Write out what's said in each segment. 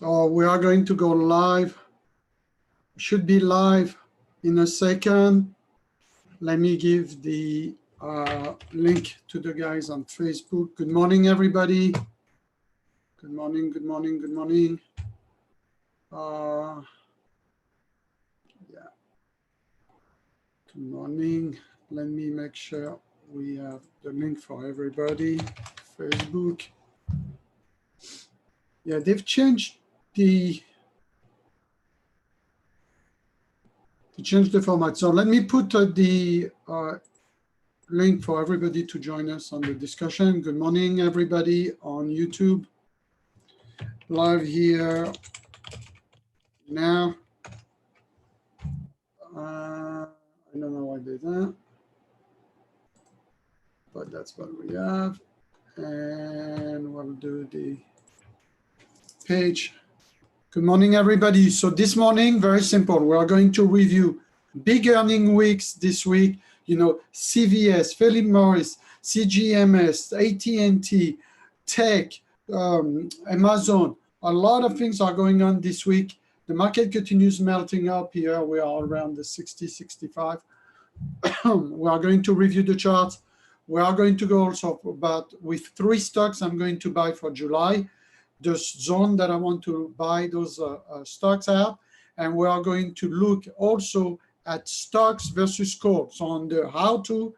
So we are going to go live. Should be live in a second. Let me give the link to the guys on Facebook. Good morning, everybody. Good morning, good morning, good morning. Yeah. Good morning. Let me make sure we have the link for everybody. Facebook. Yeah, they've changed the format. So let me put the link for everybody to join us on the discussion. Good morning, everybody on YouTube. Live here now. I don't know why I did that, but that's what we have. And we'll do the page. Good morning, everybody. So this morning, very simple. We are going to review big earning weeks this week. You know, CVS, Philip Morris, CGMS, AT&T, Tech, Amazon. A lot of things are going on this week. The market continues melting up here. We are around the 60, 65. We are going to review the charts. We are going to go also with 3 stocks I'm going to buy for July. The zone that I want to buy those stocks at, and we are going to look also at stocks versus calls. So on the how to,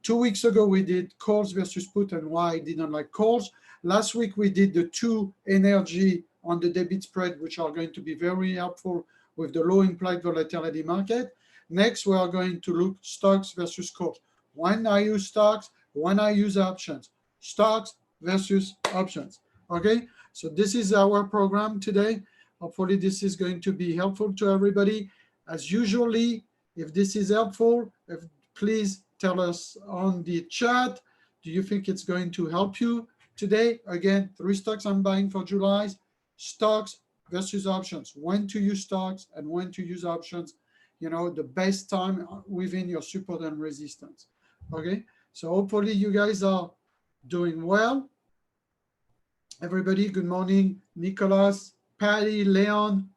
2 weeks ago we did calls versus put and why I didn't like calls. Last week we did the 2 energy on the debit spread, which are going to be very helpful with the low implied volatility market. Next we are going to look stocks versus calls. When I use stocks, when I use options, stocks versus options. Okay. So this is our program today. Hopefully this is going to be helpful to everybody. As usually, if this is helpful, please tell us on the chat, do you think it's going to help you today? Again, 3 stocks I'm buying for July. Stocks versus options. When to use stocks and when to use options. You know, the best time within your support and resistance. Okay, so hopefully you guys are doing well. Everybody, good morning. Nicolas, Patty, Leon,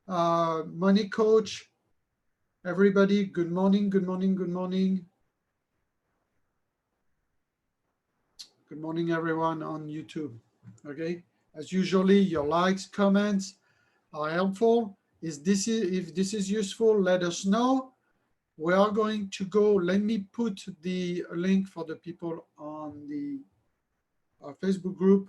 Money Coach. Everybody, good morning, good morning, good morning. Good morning, everyone on YouTube. Okay, as usually, your likes, comments are helpful. If this is useful, let us know. We are going to go. Let me put the link for the people on the Facebook group.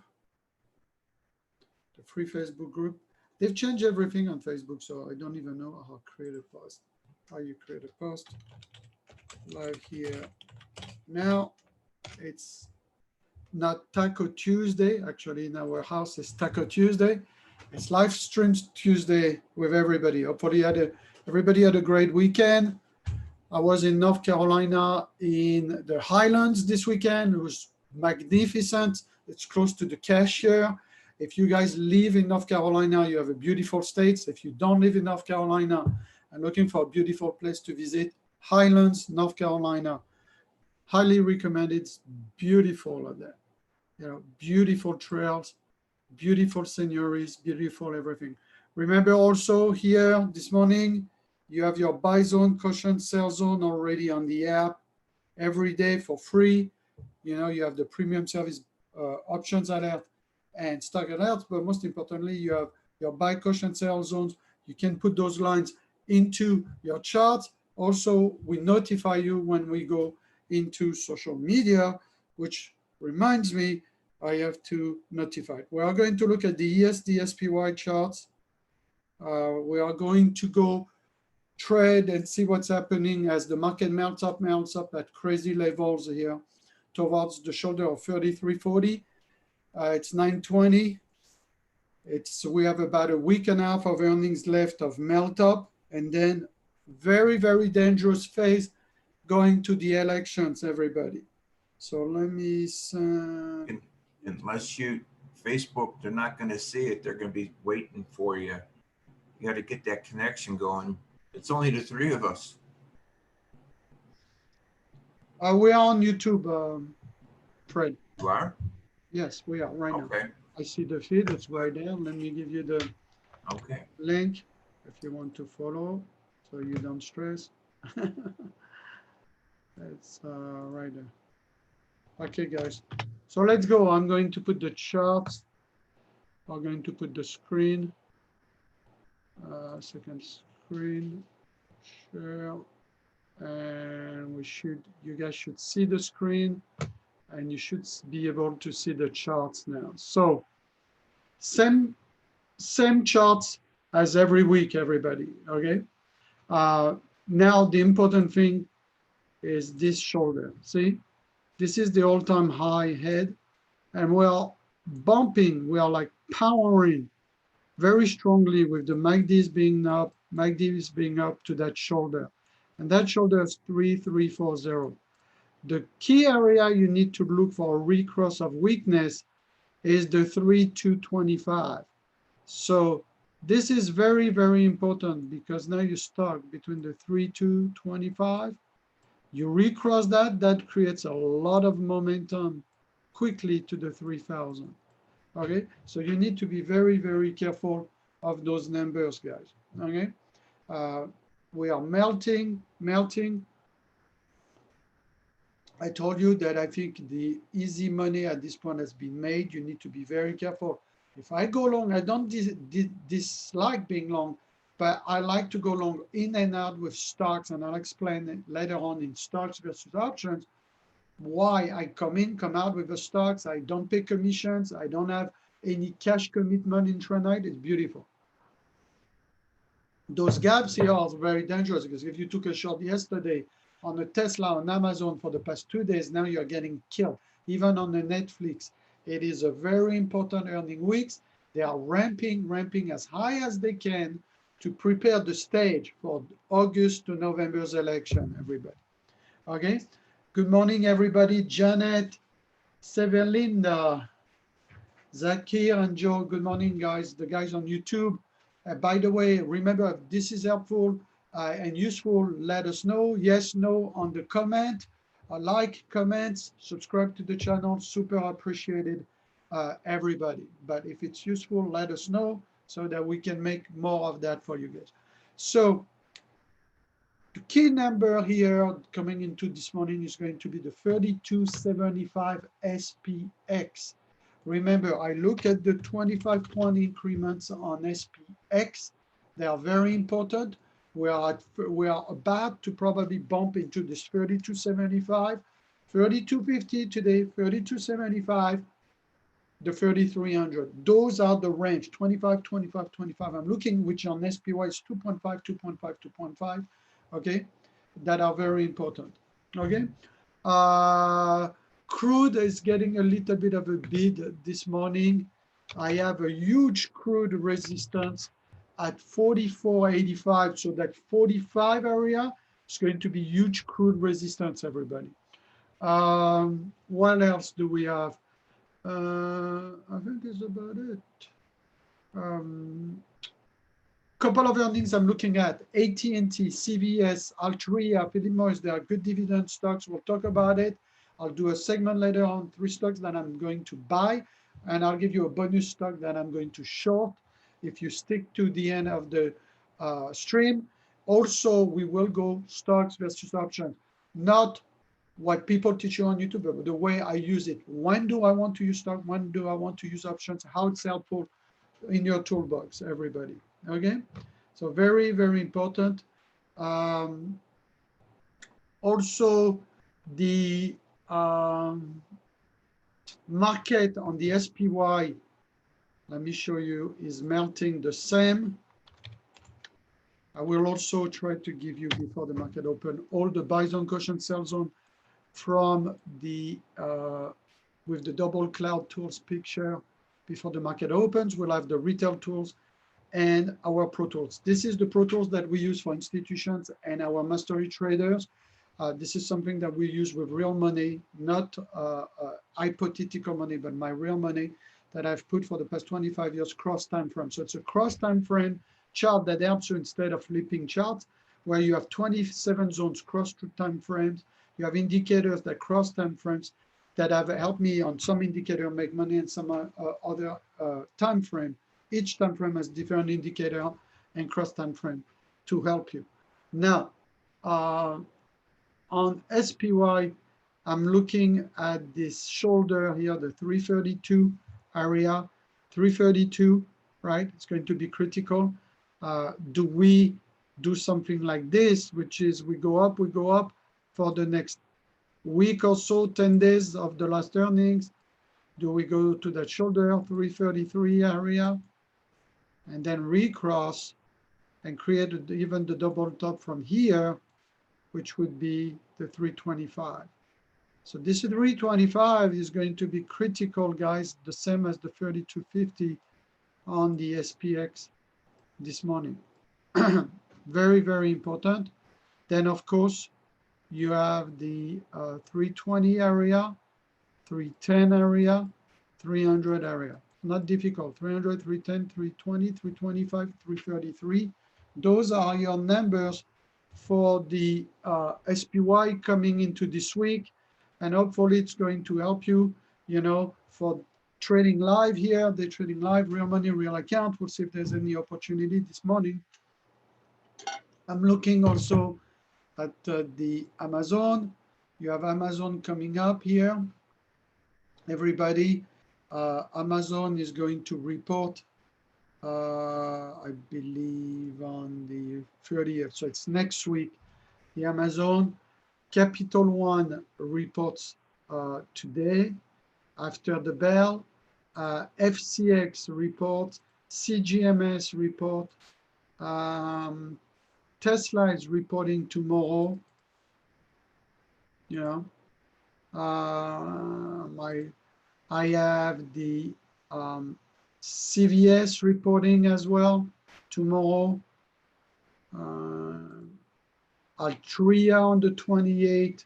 The free Facebook group. They've changed everything on Facebook, so I don't even know how to create a post. How you create a post. Live here. Now, it's not Taco Tuesday. Actually, in our house, it's Taco Tuesday. It's live streams Tuesday with everybody. Hopefully, everybody had a great weekend. I was in North Carolina in the Highlands this weekend. It was magnificent. It's close to the cashier. If you guys live in North Carolina, you have a beautiful state. If you don't live in North Carolina and looking for a beautiful place to visit, Highlands, North Carolina, highly recommended. It's beautiful out there. You know, beautiful trails, beautiful sceneries, beautiful everything. Remember also here this morning, you have your buy zone, caution, sell zone already on the app every day for free. You know, you have the premium service options alert and stock alerts, but most importantly, you have your buy, caution, sell zones. You can put those lines into your charts. Also, we notify you when we go into social media, which reminds me, I have to notify. We are going to look at the ESD SPY charts. We are going to go trade and see what's happening as the market melts up at crazy levels here towards the shoulder of 3340. It's 9:20. We have about a week and a half of earnings left of melt up, and then very, very dangerous phase going to the elections, everybody. So let me send. Unless you Facebook, they're not going to see it. They're going to be waiting for you. You got to get that connection going. It's only the 3 of us. We are on YouTube, Fred. You are? Yes, we are right now. Okay. I see the feed. It's right there. Let me give you the Okay. link if you want to follow, so you don't stress. It's right there. Okay, guys. So let's go. I'm going to put the charts. I'm going to put the screen. Second screen share, and you guys should see the screen, and you should be able to see the charts now. So same charts as every week, everybody. Okay. Now the important thing is this shoulder. See, this is the all-time high head, and we are bumping. We are like powering very strongly with the MACDs being up, MACDs being up to that shoulder. And that shoulder is 3340. The key area you need to look for a recross of weakness is the 3225. So this is very, very important because now you're stuck between the 3225. You recross that, that creates a lot of momentum quickly to the 3000. Okay, so you need to be very, very careful of those numbers, guys. Okay, we are melting. I told you that I think the easy money at this point has been made. You need to be very careful. If I go long, I don't dislike being long, but I like to go long in and out with stocks, and I'll explain it later on in stocks versus options why I come in, come out with the stocks. I don't pay commissions. I don't have any cash commitment intraday. It's beautiful. Those gaps here are very dangerous because if you took a short yesterday on a Tesla on Amazon for the past 2 days, now you're getting killed. Even on the Netflix, it is a very important earning weeks. They are ramping as high as they can to prepare the stage for August to November's election, everybody. Okay. Good morning, everybody. Janet, Sevelinda, Zakir, and Joe. Good morning, guys. The guys on YouTube. By the way, remember, if this is helpful and useful, let us know. Yes, no on the comment. Like, comments, subscribe to the channel. Super appreciated, everybody. But if it's useful, let us know so that we can make more of that for you guys. So the key number here coming into this morning is going to be the 3275 SPX. Remember, I look at the 25-point increments on SPX. They are very important. We are about to probably bump into this 3275, 3250 today, 3275, the 3300. Those are the range, 25, 25, 25. I'm looking, which on SPY is 2.5, 2.5, 2.5. Okay, that are very important. Okay, crude is getting a little bit of a bid this morning. I have a huge crude resistance at 44.85, so that 45 area is going to be huge crude resistance, everybody. What else do we have? I think that's about it. Couple of earnings I'm looking at: AT&T, CVS, Altria, Philip Morris. They are good dividend stocks. We'll talk about it. I'll do a segment later on 3 stocks that I'm going to buy, and I'll give you a bonus stock that I'm going to short if you stick to the end of the stream. Also, we will go stocks versus options, not what people teach you on YouTube, but the way I use it. When do I want to use stock? When do I want to use options? How it's helpful in your toolbox, everybody. Okay, so very, very important. Also, the market on the SPY, let me show you, is melting the same. I will also try to give you, before the market open, all the buy zone, caution, sell zone from the with the double cloud tools picture before the market opens. We'll have the retail tools and our Pro Tools. This is the Pro Tools that we use for institutions and our mastery traders. This is something that we use with real money, not hypothetical money, but my real money that I've put for the past 25 years cross time frame. So it's a cross time frame chart that helps you instead of flipping charts, where you have 27 zones cross time frames. You have indicators that cross time frames. that have helped me on some indicator make money and some other time frame. Each time frame has different indicator and cross time frame to help you. Now, on SPY, I'm looking at this shoulder here, the 332 area, 332, right? It's going to be critical. Do we do something like this, which is we go up for the next week or so, 10 days of the last earnings? Do we go to that shoulder, 333 area, and then recross and create even the double top from here, which would be the 325. So this 325 is going to be critical, guys, the same as the 3250 on the SPX this morning. Very, very important. Then, of course, you have the 320 area, 310 area, 300 area. Not difficult. 300, 310, 320, 325, 333. Those are your numbers for the SPY coming into this week. And hopefully it's going to help you, you know, for trading live here. They're trading live, real money, real account. We'll see if there's any opportunity this morning. I'm looking also at the Amazon. You have Amazon coming up here. Everybody, Amazon is going to report, I believe, on the 30th. So it's next week. The Amazon Capital One reports today after the bell. FCX report, CGMS report. Tesla is reporting tomorrow. You know, I have the CVS reporting as well tomorrow. Altria on the 28th.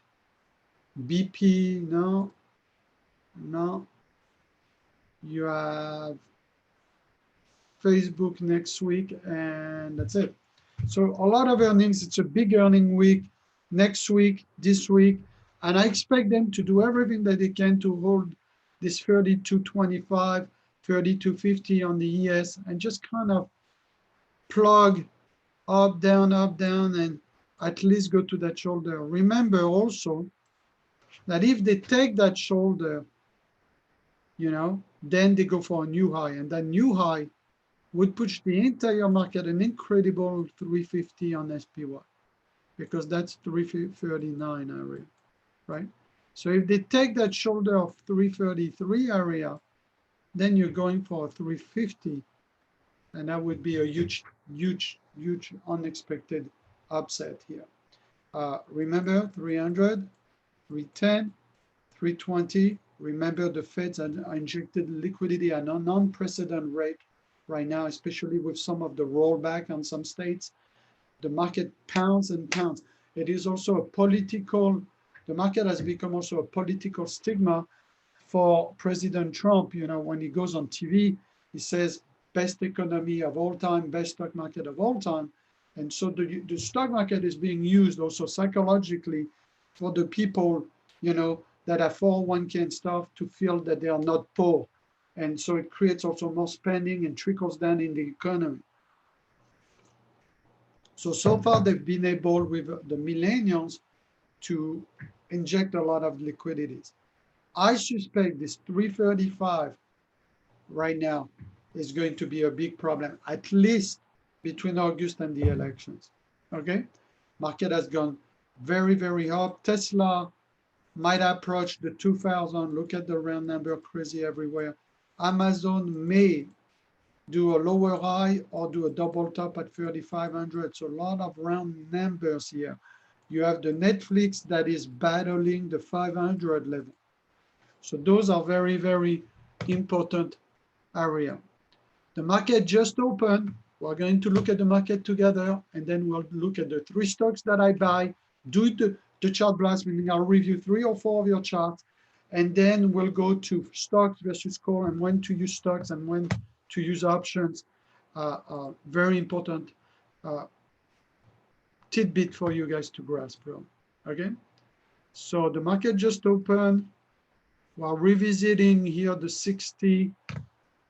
BP, no. You have Facebook next week, and that's it. So a lot of earnings. It's a big earning week next week, this week, and I expect them to do everything that they can to hold this 32.25, 32.50 on the ES, and just kind of plug up, down, and at least go to that shoulder. Remember also that if they take that shoulder, you know, then they go for a new high, and that new high would push the entire market an incredible 350 on SPY, because that's 339 area, right? So if they take that shoulder of 333 area, then you're going for a 350, and that would be a huge unexpected upset here. Remember 300, 310, 320. Remember the Feds are injected liquidity at an unprecedented rate right now, especially with some of the rollback on some states. The market pounds and pounds. It is also a political, the market has become also a political stigma for President Trump. You know, when he goes on TV, he says, best economy of all time, best stock market of all time. And so the stock market is being used also psychologically for the people, you know, that have 401k and stuff to feel that they are not poor. And so it creates also more spending and trickles down in the economy. So far they've been able with the millennials to inject a lot of liquidities. I suspect this 335 right now is going to be a big problem, at least between August and the elections. Okay? Market has gone very, very up. Tesla might approach the 2000. Look at the round number, crazy everywhere. Amazon may do a lower high or do a double top at 3,500. So a lot of round numbers here. You have the Netflix that is battling the 500 level. So those are very, very important area. The market just opened. We're going to look at the market together, and then we'll look at the 3 stocks that I buy, do the chart blast, meaning I'll review 3 or 4 of your charts, and then we'll go to stocks versus core and when to use stocks and when to use options. Very important tidbit for you guys to grasp from. Okay, so the market just opened. While revisiting here the 60,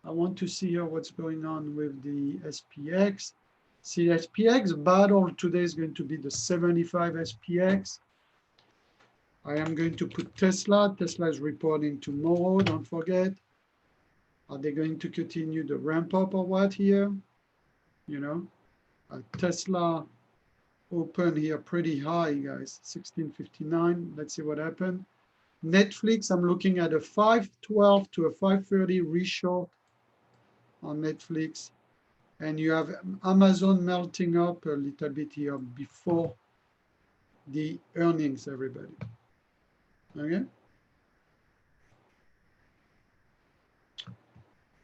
I want to see here what's going on with the SPX. See, SPX battle today is going to be the 75 SPX. I am going to put Tesla. Tesla is reporting tomorrow, don't forget. Are they going to continue the ramp up or what here? You know, Tesla open here pretty high, guys, 1659. Let's see what happened. Netflix, I'm looking at a 512 to a 530 reshort on Netflix. And you have Amazon melting up a little bit here before the earnings, everybody. Okay.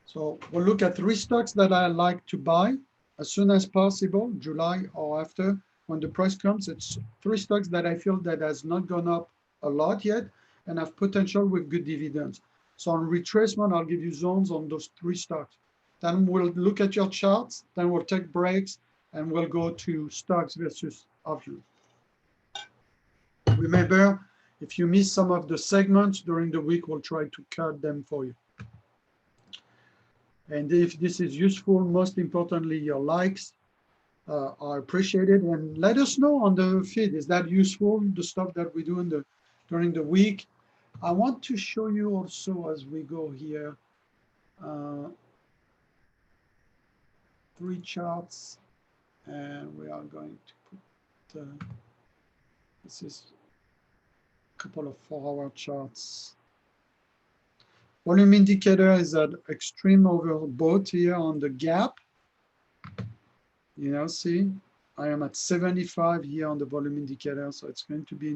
So we'll look at 3 stocks that I like to buy as soon as possible, July or after, when the price comes. It's 3 stocks that I feel that has not gone up a lot yet and have potential with good dividends. So on retracement, I'll give you zones on those 3 stocks. Then we'll look at your charts, then we'll take breaks, and we'll go to stocks versus options. Remember, if you miss some of the segments during the week, we'll try to cut them for you. And if this is useful, most importantly, your likes are appreciated. And let us know on the feed, is that useful, the stuff that we do during the week? I want to show you also as we go here, 3 charts, and we are going to put, this is a couple of 4-hour charts. Volume indicator is at extreme overbought here on the gap. You know, see, I am at 75 here on the volume indicator, so it's going to be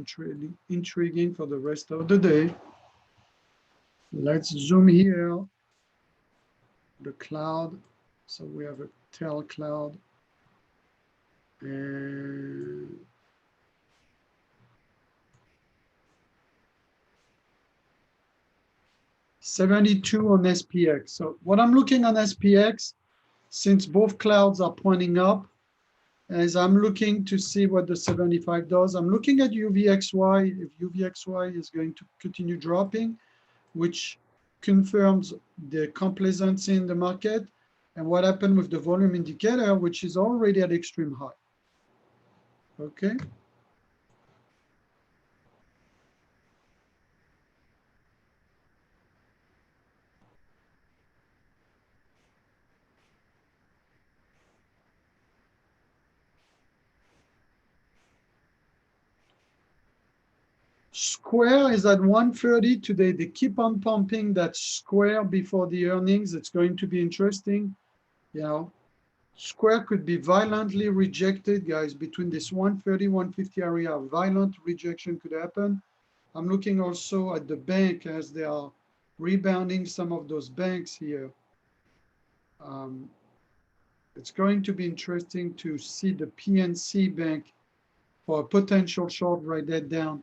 intriguing for the rest of the day. Let's zoom here, the cloud. So we have a tail cloud. And $72 on SPX. So what I'm looking on SPX, since both clouds are pointing up, as I'm looking to see what the 75 does, I'm looking at UVXY. If UVXY is going to continue dropping, which confirms the complacency in the market, and what happened with the volume indicator, which is already at extreme high. Okay. Square is at 130 today. They keep on pumping that Square before the earnings. It's going to be interesting. You know, Square could be violently rejected, guys, between this 130, 150 area. Violent rejection could happen. I'm looking also at the bank as they are rebounding some of those banks here. It's going to be interesting to see the PNC bank for a potential short. Write that down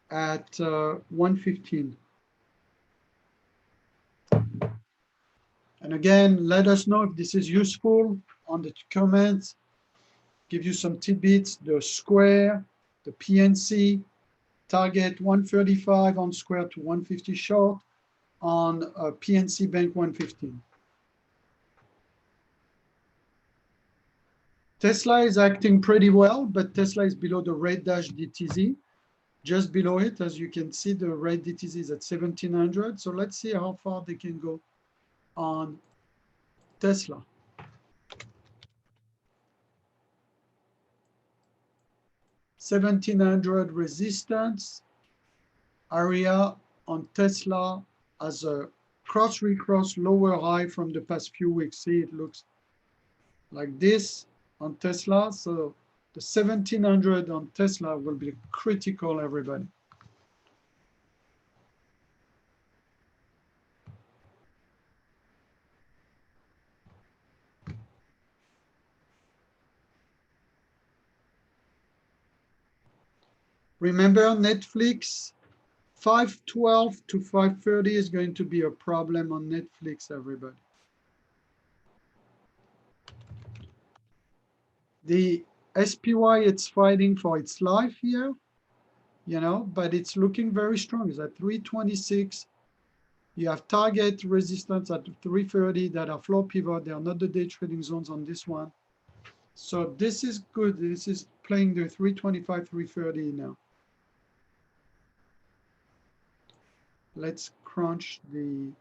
at 115. And again, let us know if this is useful on the comments. Give you some tidbits. The Square, the PNC, target 135 on Square to 150 short, on PNC Bank 115. Tesla is acting pretty well, but Tesla is below the red dash DTZ. Just below it, as you can see, the red DTZ is at 1700. So let's see how far they can go on Tesla. $1,700 resistance area on Tesla as a cross-recross lower high from the past few weeks. See, it looks like this on Tesla. So the 1700 on Tesla will be critical, everybody. Remember, Netflix, 512 to 530 is going to be a problem on Netflix, everybody. The SPY, it's fighting for its life here, you know, but it's looking very strong. It's at 326. You have target resistance at 330 that are floor pivot. They are not the day trading zones on this one. So this is good. This is playing the 325, 330 now. Let's crunch the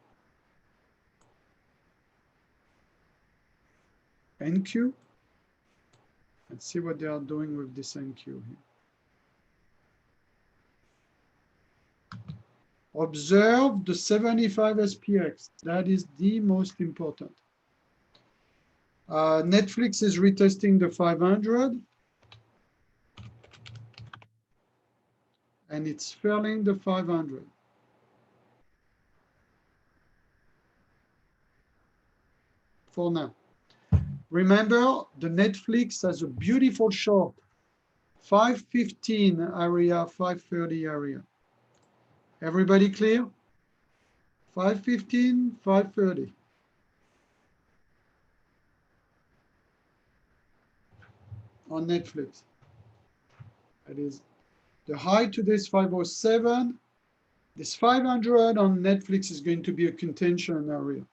NQ and see what they are doing with this NQ here. Observe the 75 SPX. That is the most important. Netflix is retesting the 500. And it's failing the 500. For now. Remember, the Netflix has a beautiful short. 515 area, 530 area. Everybody clear? 515, 530. On Netflix. That is the high today is 507. This 500 on Netflix is going to be a contention area.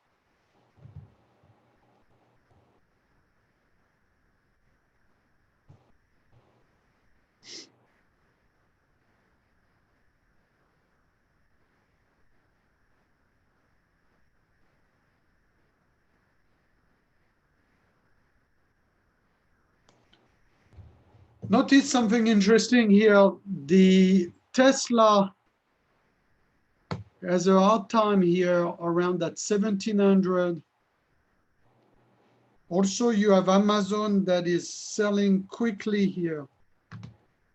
Notice something interesting here. The Tesla has a hard time here around that 1700. Also, you have Amazon that is selling quickly here.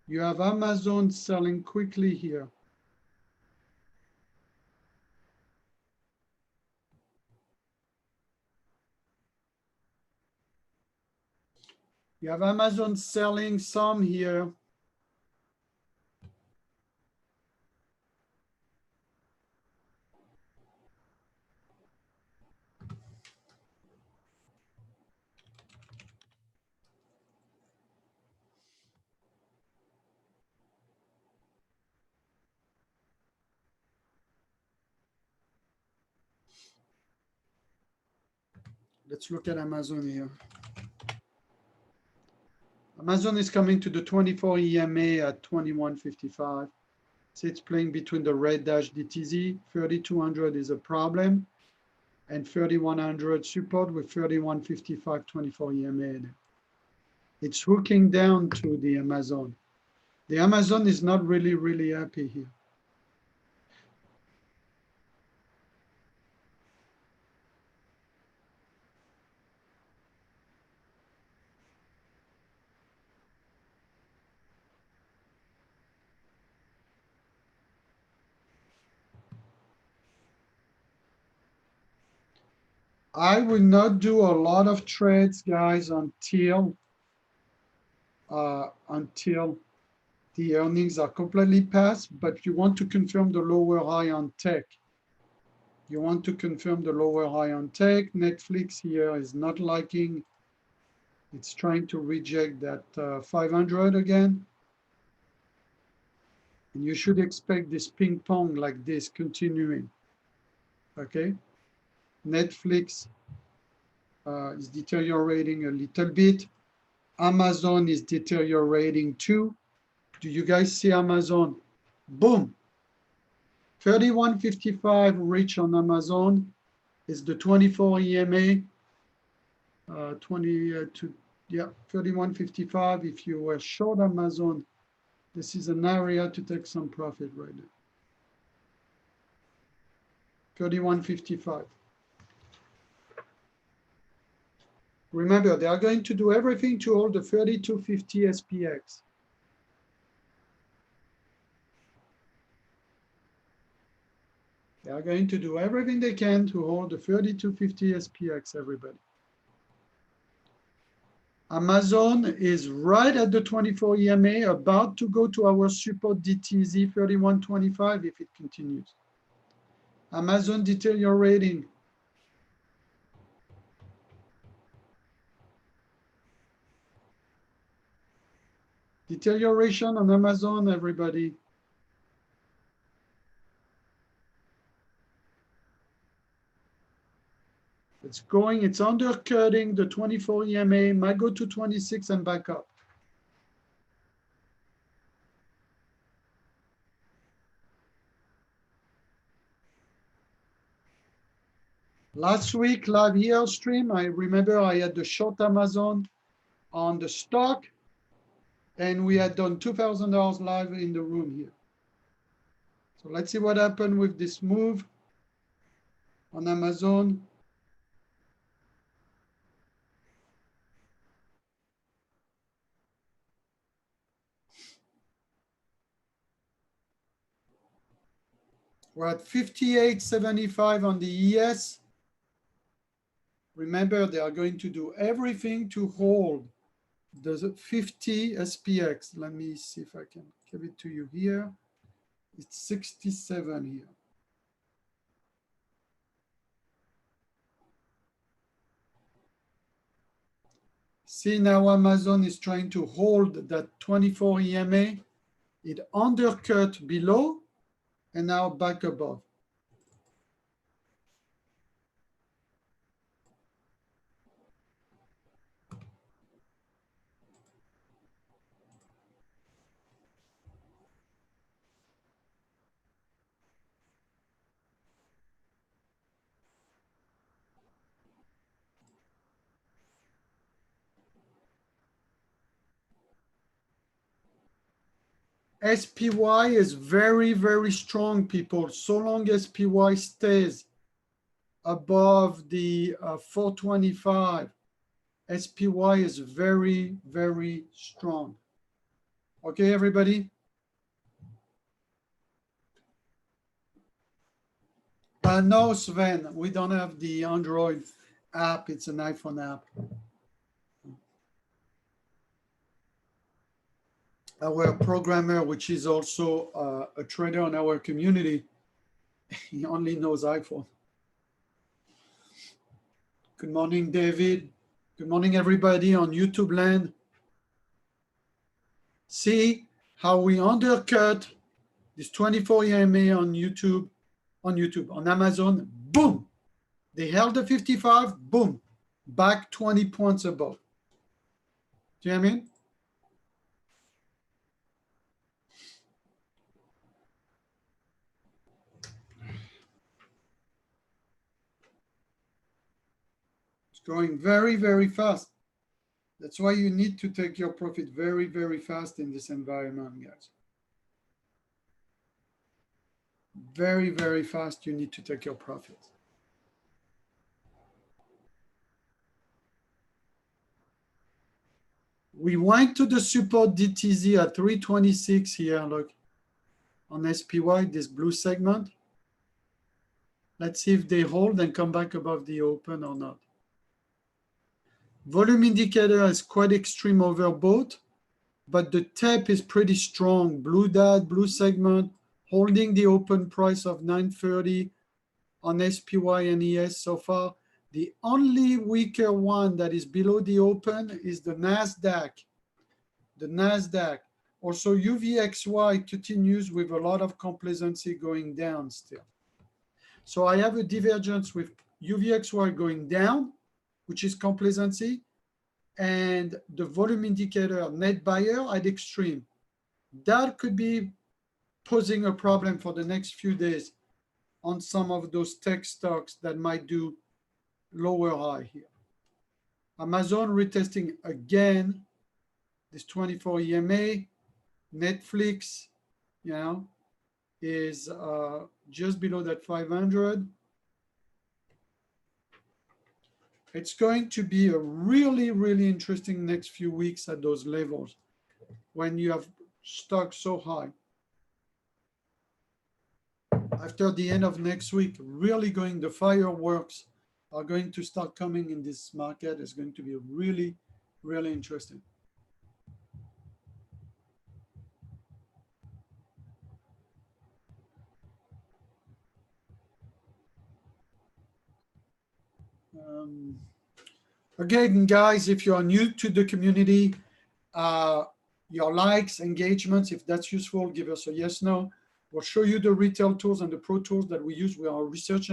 You have Amazon selling quickly here. You have Amazon selling some here. Let's look at Amazon here. Amazon is coming to the 24 EMA at 2155. So it's playing between the red dash DTZ. 3200 is a problem. And 3100 support with 3155 24 EMA. It's hooking down to the Amazon. The Amazon is not really happy here. I will not do a lot of trades, guys, until the earnings are completely passed, but you want to confirm the lower high on tech. You want to confirm the lower high on tech. Netflix here is not liking. It's trying to reject that 500 again. And you should expect this ping pong like this continuing. Okay. Netflix is deteriorating a little bit. Amazon is deteriorating too. Do you guys see Amazon? Boom. 3155 reach on Amazon is the 24 EMA. 3155. If you were short Amazon, this is an area to take some profit right now. 3155. Remember, they are going to do everything to hold the 3250 SPX. They are going to do everything they can to hold the 3250 SPX, everybody. Amazon is right at the 24 EMA, about to go to our support DTZ 3125 if it continues. Amazon deteriorating. Deterioration on Amazon, everybody. It's going, it's undercutting the 24 EMA, might go to 26 and back up. Last week, live here stream, I remember I had the short Amazon on the stock, and we had done $2,000 live in the room here. So let's see what happened with this move on Amazon. We're at 58.75 on the ES. Remember, they are going to do everything to hold the 50 SPX. Let me see if I can give it to you here. It's 67 here. See, now Amazon is trying to hold that 24 EMA. It undercut below and now back above. SPY is very, very strong, people. So long as SPY stays above the 425, SPY is very, very strong. Okay, everybody? No, Sven, we don't have the Android app. It's an iPhone app. Our programmer, which is also a trader in our community, he only knows iPhone. Good morning, David. Good morning, everybody on YouTube land. See how we undercut this 24 EMA on YouTube, on Amazon, boom. They held the 55, boom, back 20 points above. Do you know what I mean? It's going very, very fast. That's why you need to take your profit very, very fast in this environment, guys. Very, very fast, you need to take your profits. We went to the support DTZ at 326 here, look, on SPY, this blue segment. Let's see if they hold and come back above the open or not. Volume indicator is quite extreme overbought, but the tape is pretty strong. Blue dot, blue segment, holding the open price of 930 on SPY and ES so far. The only weaker one that is below the open is the NASDAQ. The NASDAQ. Also, UVXY continues with a lot of complacency going down still. So I have a divergence with UVXY going down, which is complacency, and the volume indicator net buyer at extreme. That could be posing a problem for the next few days on some of those tech stocks that might do lower high here. Amazon retesting again this 24 EMA. Netflix, you know, is just below that 500. It's going to be a really, really interesting next few weeks at those levels when you have stocks so high. After the end of next week, really going, the fireworks are going to start coming in this market. It's going to be really, really interesting. Again, guys, if you are new to the community, your likes, engagements, if that's useful, give us a yes, no. We'll show you the retail tools and the pro tools that we use with our research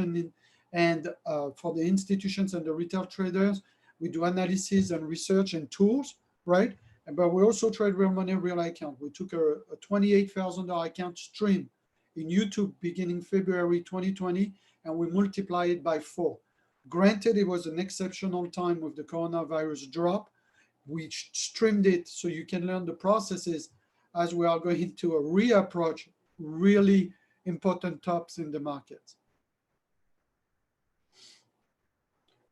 And for the institutions and the retail traders, we do analysis and research and tools, right? But we also trade real money, real account. We took a $28,000 account stream in YouTube beginning February 2020, and we multiply it by 4. Granted, it was an exceptional time with the coronavirus drop. We streamed it so you can learn the processes as we are going to reapproach really important tops in the market.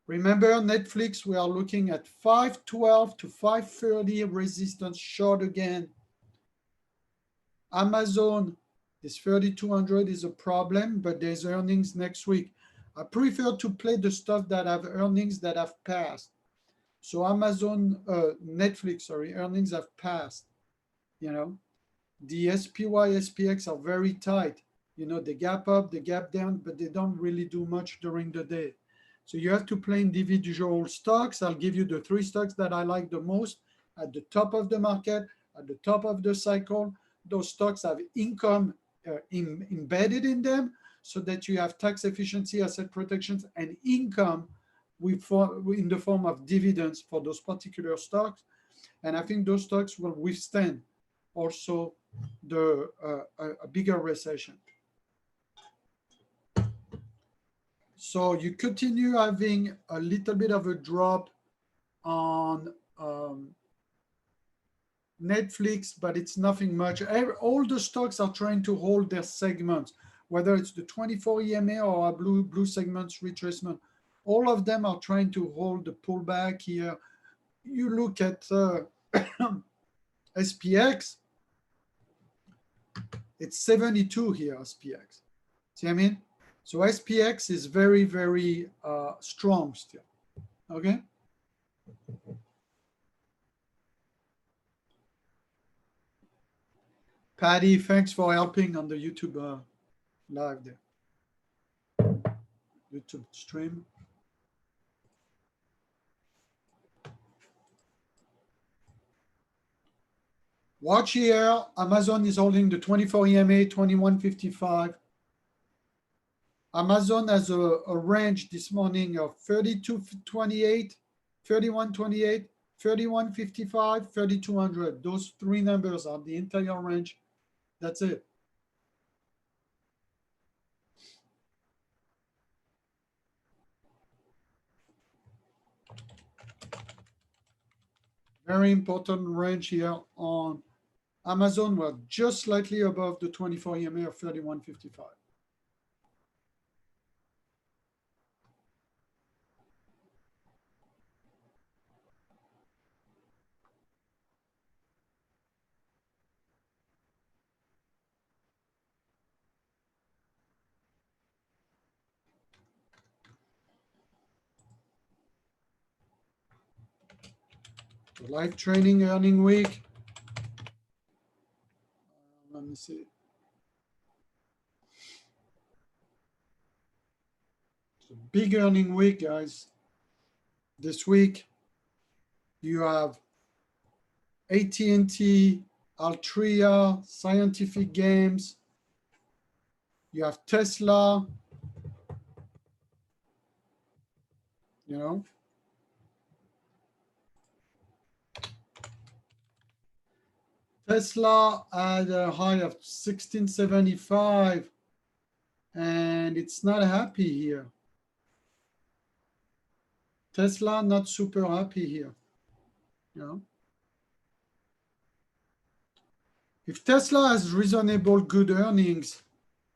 Remember, Netflix, we are looking at 512 to 530 resistance short again. Amazon, this 3,200 is a problem, but there's earnings next week. I prefer to play the stuff that have earnings that have passed. So Netflix, earnings have passed. You know, the SPY, SPX are very tight. You know, they gap up, they gap down, but they don't really do much during the day. So you have to play individual stocks. I'll give you the 3 stocks that I like the most at the top of the market, at the top of the cycle. Those stocks have income embedded in them so that you have tax efficiency, asset protections, and income in the form of dividends for those particular stocks. And I think those stocks will withstand also a bigger recession. So you continue having a little bit of a drop on Netflix, but it's nothing much. All the stocks are trying to hold their segments, whether it's the 24 EMA or a blue segments retracement. All of them are trying to hold the pullback here. You look at SPX, it's 72 here, SPX. See what I mean? So SPX is very, very strong still, okay? Patty, thanks for helping on the YouTube live there. YouTube stream. Watch here, Amazon is holding the 24 EMA, 2155. Amazon has a range this morning of 32.28, 31.28, 31.55, 3,200. Those 3 numbers are the entire range. That's it. Very important range here on Amazon. We're just slightly above the 24 EMA of 31.55. Live training earning week. Let me see. It's a big earning week, guys. This week, you have AT&T, Altria, Scientific Games. You have Tesla. You know. Tesla had a high of 1675, and it's not happy here. Tesla not super happy here. You know. If Tesla has reasonable good earnings,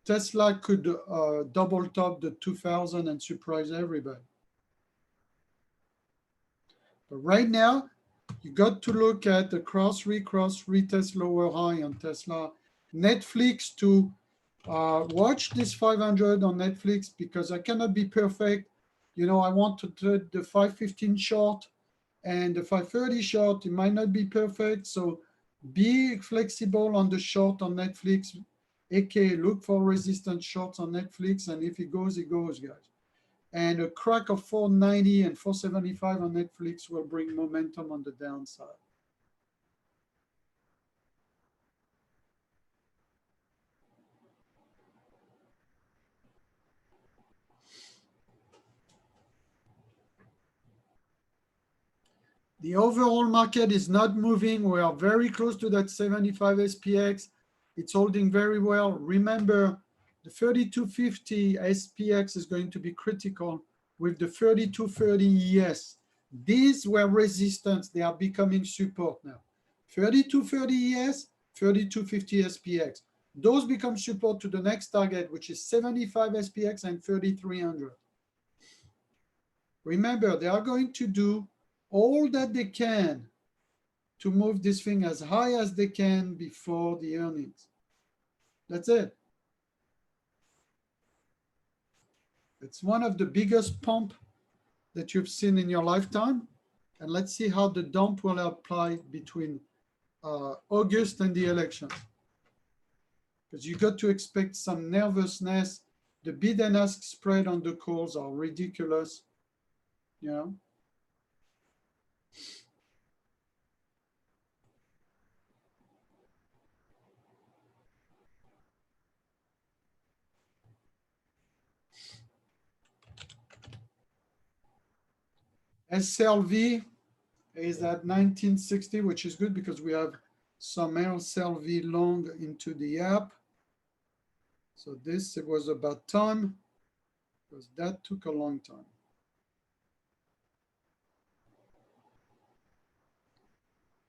Tesla could double top the 2000 and surprise everybody. But right now, you got to look at the cross retest lower high on Tesla. Netflix to watch this 500 on Netflix because I cannot be perfect. You know, I want to trade the 515 short and the 530 short. It might not be perfect. So be flexible on the short on Netflix. aka look for resistance shorts on Netflix. And if it goes, guys. And a crack of 490 and 475 on Netflix will bring momentum on the downside. The overall market is not moving. We are very close to that 75 SPX. It's holding very well. Remember, the 3250 SPX is going to be critical with the 3230 ES. These were resistance. They are becoming support now. 3230 ES, 3250 SPX. Those become support to the next target, which is 75 SPX and 3300. Remember, they are going to do all that they can to move this thing as high as they can before the earnings. That's it. It's one of the biggest pump that you've seen in your lifetime. And let's see how the dump will apply between August and the elections. Because you got to expect some nervousness. The bid and ask spread on the calls are ridiculous. You know? SLV is at 1960, which is good because we have some SLV long into the app. So this, it was about time because that took a long time.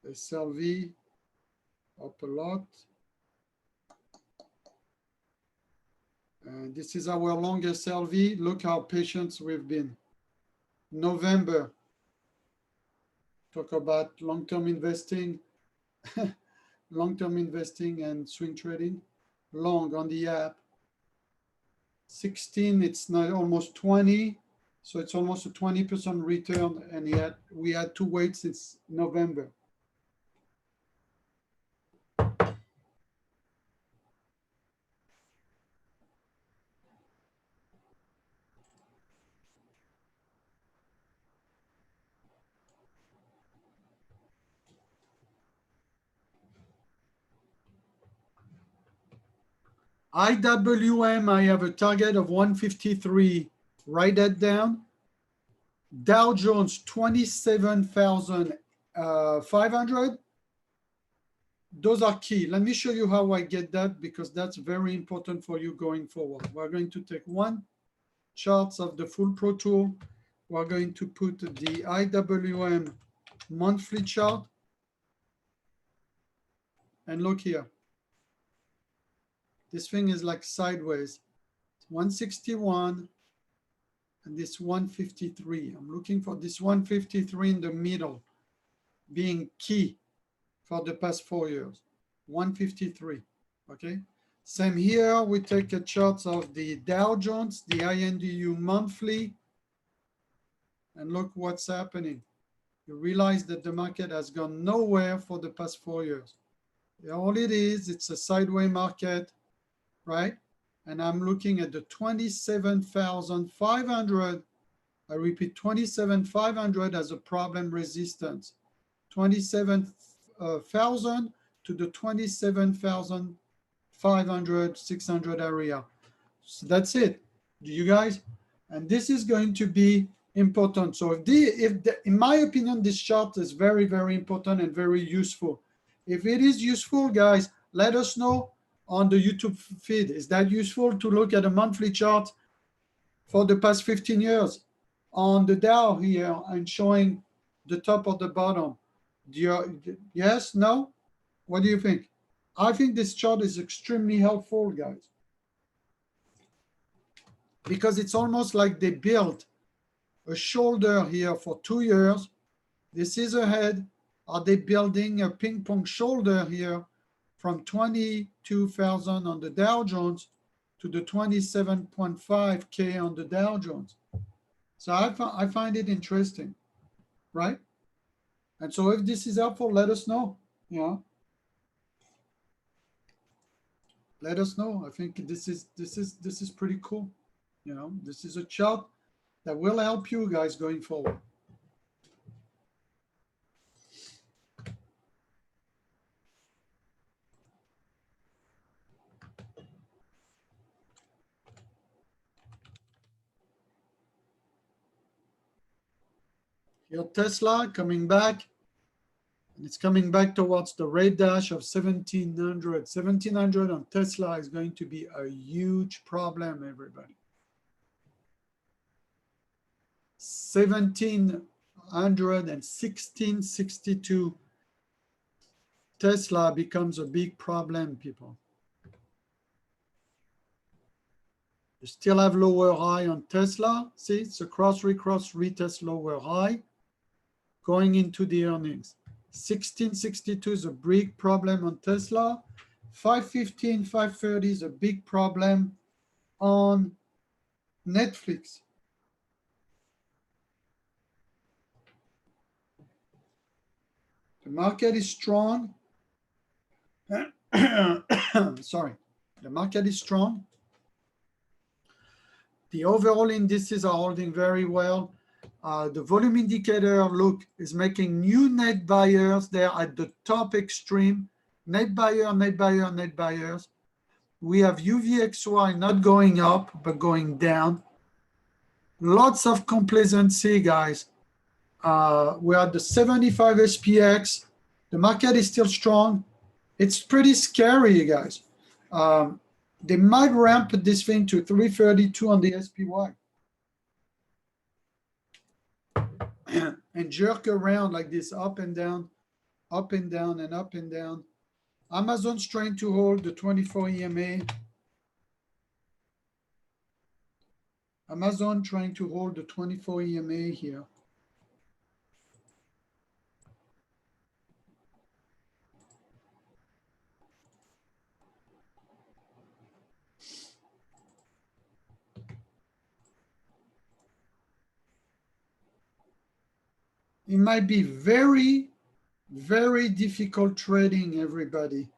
SLV up a lot. And this is our longest SLV. Look how patient we've been. November. Talk about long-term investing. Long-term investing and swing trading. Long on the app. 16, it's not almost 20. So it's almost a 20% return. And yet we had to wait since November. IWM, I have a target of 153. Write that down. Dow Jones, 27,500. Those are key. Let me show you how I get that because that's very important for you going forward. We're going to take one chart of the full Pro Tool. We're going to put the IWM monthly chart. And look here. This thing is like sideways. It's 161 and this 153. I'm looking for this 153 in the middle being key for the past 4 years. 153, okay? Same here, we take a chart of the Dow Jones, the INDU monthly, and look what's happening. You realize that the market has gone nowhere for the past 4 years. All it is, it's a sideways market, right? And I'm looking at the 27,500. I repeat, 27,500 as a problem resistance. 27,000 to the 27,500, 600 area. So that's it, you guys. And this is going to be important. So in my opinion, this chart is very, very important and very useful. If it is useful, guys, let us know on the YouTube feed. Is that useful to look at a monthly chart for the past 15 years on the Dow here and showing the top or the bottom? Yes, no? What do you think? I think this chart is extremely helpful, guys, because it's almost like they built a shoulder here for 2 years. This is a head. Are they building a ping pong shoulder here from 22,000 on the Dow Jones to the 27.5K on the Dow Jones? So I find it interesting, right? And so if this is helpful, let us know. You know, let us know. I think this is pretty cool. You know, this is a chart that will help you guys going forward. Your Tesla coming back, and it's coming back towards the rate dash of 1700. 1700 on Tesla is going to be a huge problem, everybody. 1700 and 1662 Tesla becomes a big problem, people. You still have lower high on Tesla. See, it's a cross retest lower high going into the earnings. 1662 is a big problem on Tesla. 515, 530 is a big problem on Netflix. The market is strong. Sorry, the market is strong. The overall indices are holding very well. The volume indicator, look, is making new net buyers there at the top extreme. Net buyer, net buyer, net buyers. We have UVXY not going up, but going down. Lots of complacency, guys. We're at the 75 SPX. The market is still strong. It's pretty scary, you guys. They might ramp this thing to 332 on the SPY and jerk around like this, up and down, up and down, and up and down. Amazon's trying to hold the 24 EMA. Amazon trying to hold the 24 EMA here. It might be very, very difficult trading, everybody,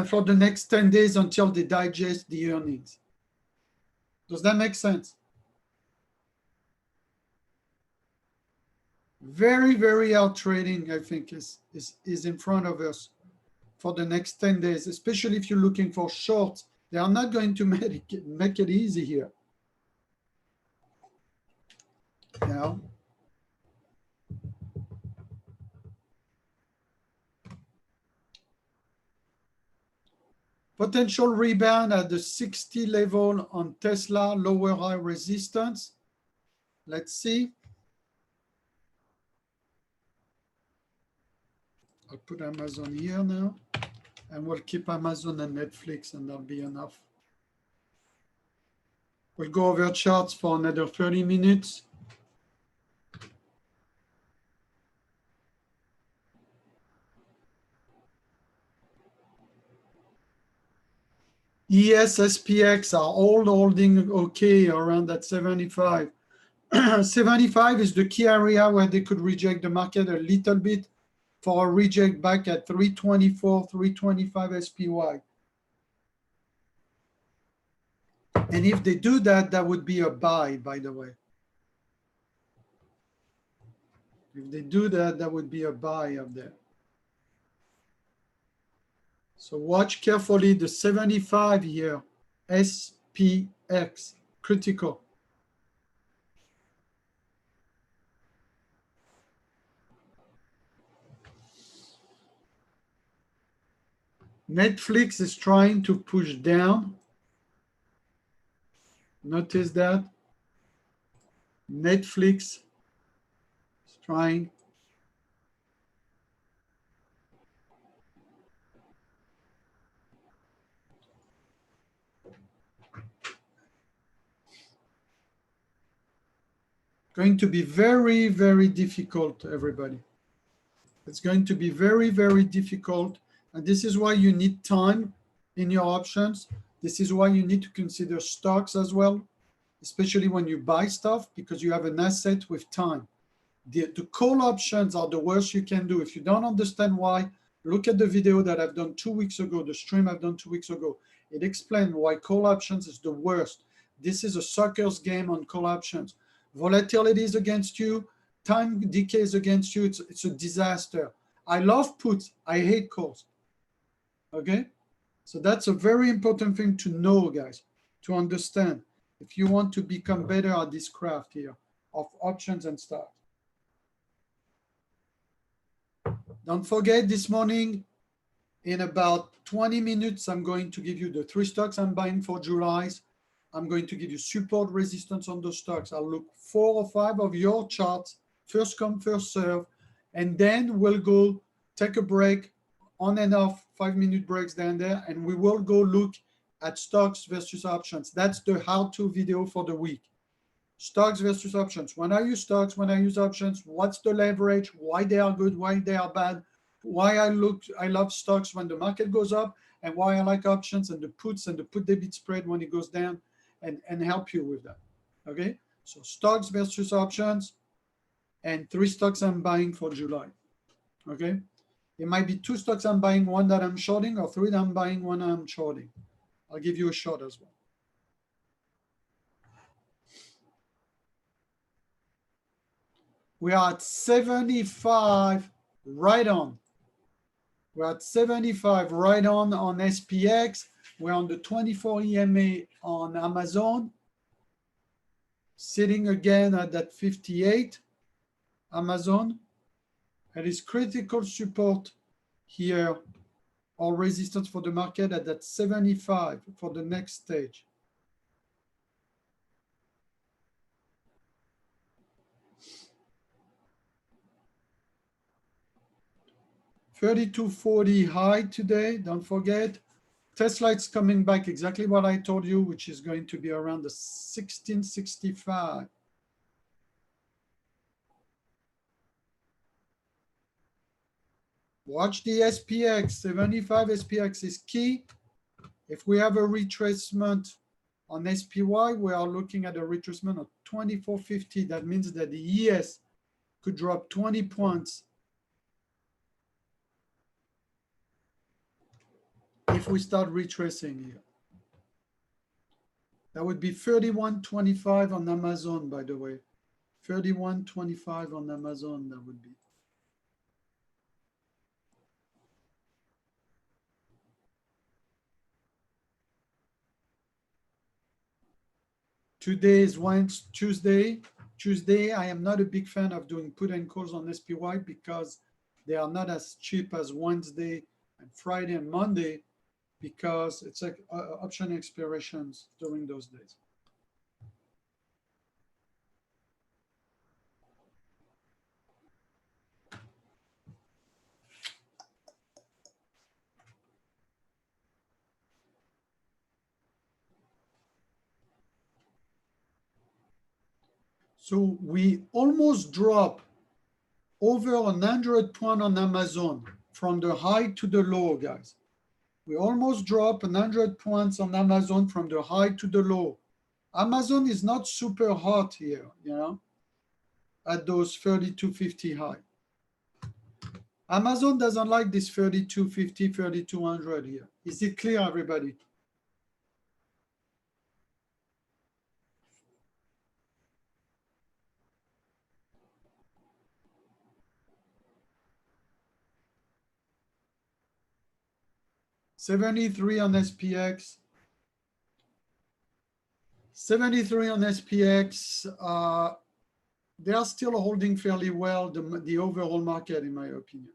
for the next 10 days until they digest the earnings. Does that make sense? Very, very hard trading, I think, is in front of us for the next 10 days, especially if you're looking for shorts. They are not going to make it easy here. You know? Potential rebound at the 60 level on Tesla, lower high resistance. Let's see. I'll put Amazon here now, and we'll keep Amazon and Netflix, and that'll be enough. We'll go over charts for another 30 minutes. ES, SPX are all holding okay around that 75. 75 is the key area where they could reject the market a little bit for a reject back at 324, 325 SPY. And if they do that, that would be a buy, by the way. If they do that, that would be a buy up there. So watch carefully the 75 here, SPX, critical. Netflix is trying to push down. Notice that. Netflix is trying. Going to be very, very difficult, everybody. It's going to be very, very difficult. And this is why you need time in your options. This is why you need to consider stocks as well, especially when you buy stuff, because you have an asset with time. The call options are the worst you can do. If you don't understand why, look at the video that I've done 2 weeks ago, the stream I've done 2 weeks ago. It explained why call options is the worst. This is a sucker's game on call options. Volatility is against you. Time decay is against you. It's a disaster. I love puts. I hate calls. Okay? So that's a very important thing to know, guys, to understand if you want to become better at this craft here of options and stocks. Don't forget, this morning, in about 20 minutes, I'm going to give you the 3 stocks I'm buying for July. I'm going to give you support, resistance on those stocks. I'll look 4 or 5 of your charts, first come, first serve, and then we'll go take a break, on and off, 5-minute breaks down there, and we will go look at stocks versus options. That's the how-to video for the week. Stocks versus options. When I use stocks, when I use options, what's the leverage, why they are good, why they are bad, why I love stocks when the market goes up, and why I like options and the puts and the put debit spread when it goes down, and help you with that. Okay, so stocks versus options, and 3 stocks I'm buying for July. Okay, it might be 2 stocks I'm buying, 1 that I'm shorting, or 3 that I'm buying, 1 I'm shorting. I'll give you a short as well. We are at 75 right on. We're at 75 right on SPX. We're on the 24 EMA on Amazon, sitting again at that 58 Amazon. It is critical support here, or resistance for the market at that 75 for the next stage. $32.40 high today, don't forget. Tesla is coming back, exactly what I told you, which is going to be around the 1665. Watch the SPX, 75 SPX is key. If we have a retracement on SPY, we are looking at a retracement of 2450. That means that the ES could drop 20 points if we start retracing here. That would be 31.25 on Amazon, by the way. 31.25 on Amazon, that would be. Today is Tuesday. Tuesday, I am not a big fan of doing put and calls on SPY because they are not as cheap as Wednesday and Friday and Monday, because it's like option expirations during those days. So we almost drop over 100 points on Amazon from the high to the low, guys. We almost drop 100 points on Amazon from the high to the low. Amazon is not super hot here, at those 3250 high. Amazon doesn't like this 3250, 3200 here. Is it clear, everybody? $73 on SPX. 73 on SPX. They are still holding fairly well the overall market, in my opinion.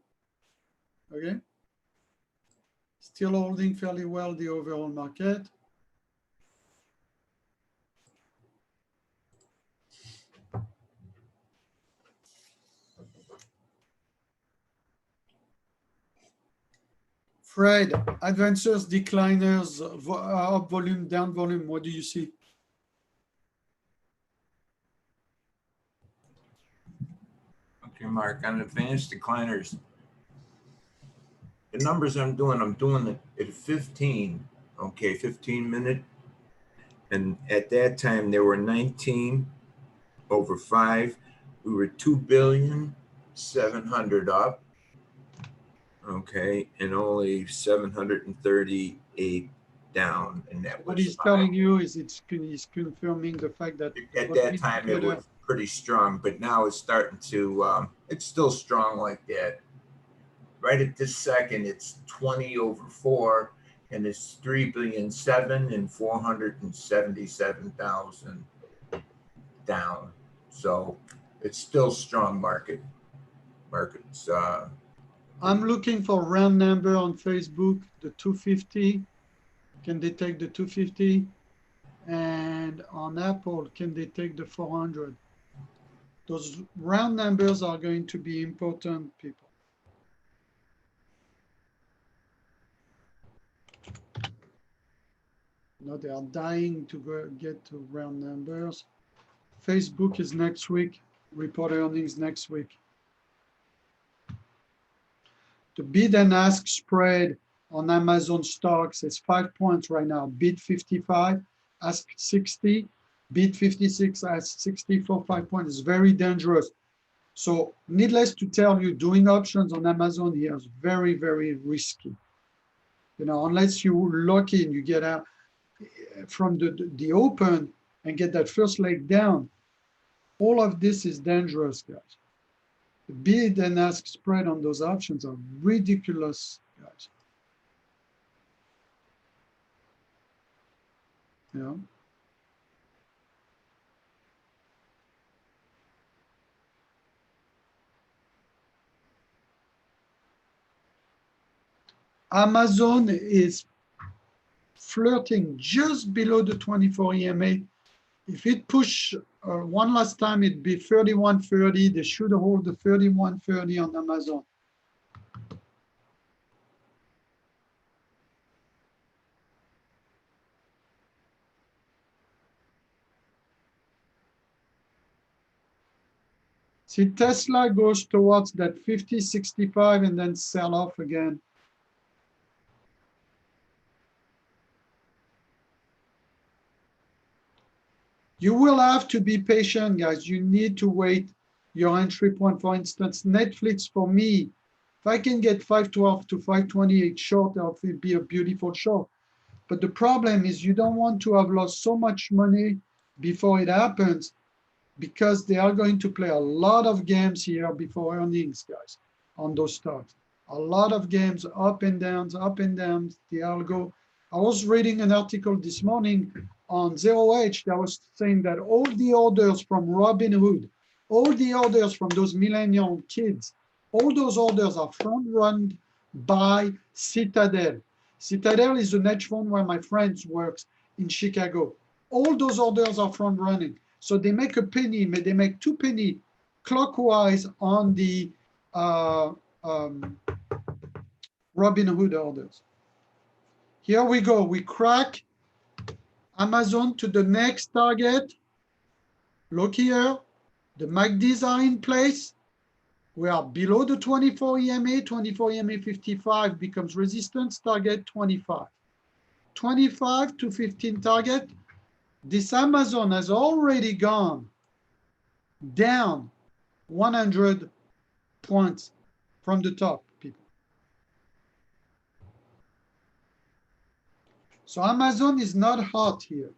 Okay? Still holding fairly well the overall market. Fred, advancers, decliners, up volume, down volume, what do you see? Okay, Mark, on advanced decliners, the numbers I'm doing it at 15, okay, 15-minute. And at that time, there were 19 over 5. We were 2,700,000,000 up, okay, and only 738 down. And that What was he's telling you is he's confirming the fact that at that time it was pretty strong, but now it's starting to, it's still strong like that. Right at this second, it's 20 over 4, and it's 3,000,000,007 and 477,000 down. So it's still strong markets. I'm looking for round number on Facebook, the 250. Can they take the 250? And on Apple, can they take the 400? Those round numbers are going to be important, people. No, they are dying to go get to round numbers. Facebook is next week. Report earnings next week. The bid and ask spread on Amazon stocks is 5 points right now. Bid 55, ask 60. Bid 56, ask 64, 5 points. It's very dangerous. So needless to tell you, doing options on Amazon here is very, very risky. You know, unless you lock in, you get out from the open and get that first leg down. All of this is dangerous, guys. The bid and ask spread on those options are ridiculous, guys. You know? Amazon is flirting just below the 24 EMA. If it push one last time, it'd be 31.30. They should hold the 31.30 on Amazon. See, Tesla goes towards that 50, 65 and then sell off again. You will have to be patient, guys. You need to wait your entry point. For instance, Netflix for me, if I can get 512 to 528 short, that would be a beautiful short. But the problem is you don't want to have lost so much money before it happens, because they are going to play a lot of games here before earnings, guys, on those stocks. A lot of games, up and downs, the algo. I was reading an article this morning on Zero H that was saying that all the orders from Robinhood, all the orders from those millennial kids, all those orders are front-run by Citadel. Citadel is a hedge fund where my friends works in Chicago. All those orders are front-running. So they make a penny, they make 2 pennies clockwise on the Robinhood orders. Here we go. We crack Amazon to the next target. Look here. The MACDs are in place. We are below the 24 EMA. 24 EMA 55 becomes resistance target 25. 25 to 15 target. This Amazon has already gone down 100 points from the top, people. So Amazon is not hot here.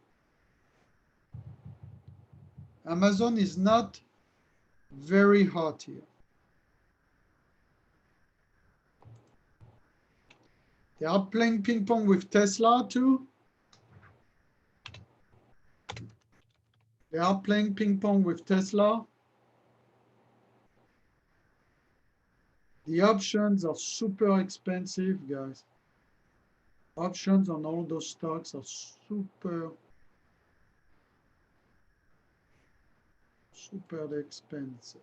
Amazon is not very hot here. They are playing ping pong with Tesla too. They are playing ping pong with Tesla. The options are super expensive, guys. Options on all those stocks are super expensive.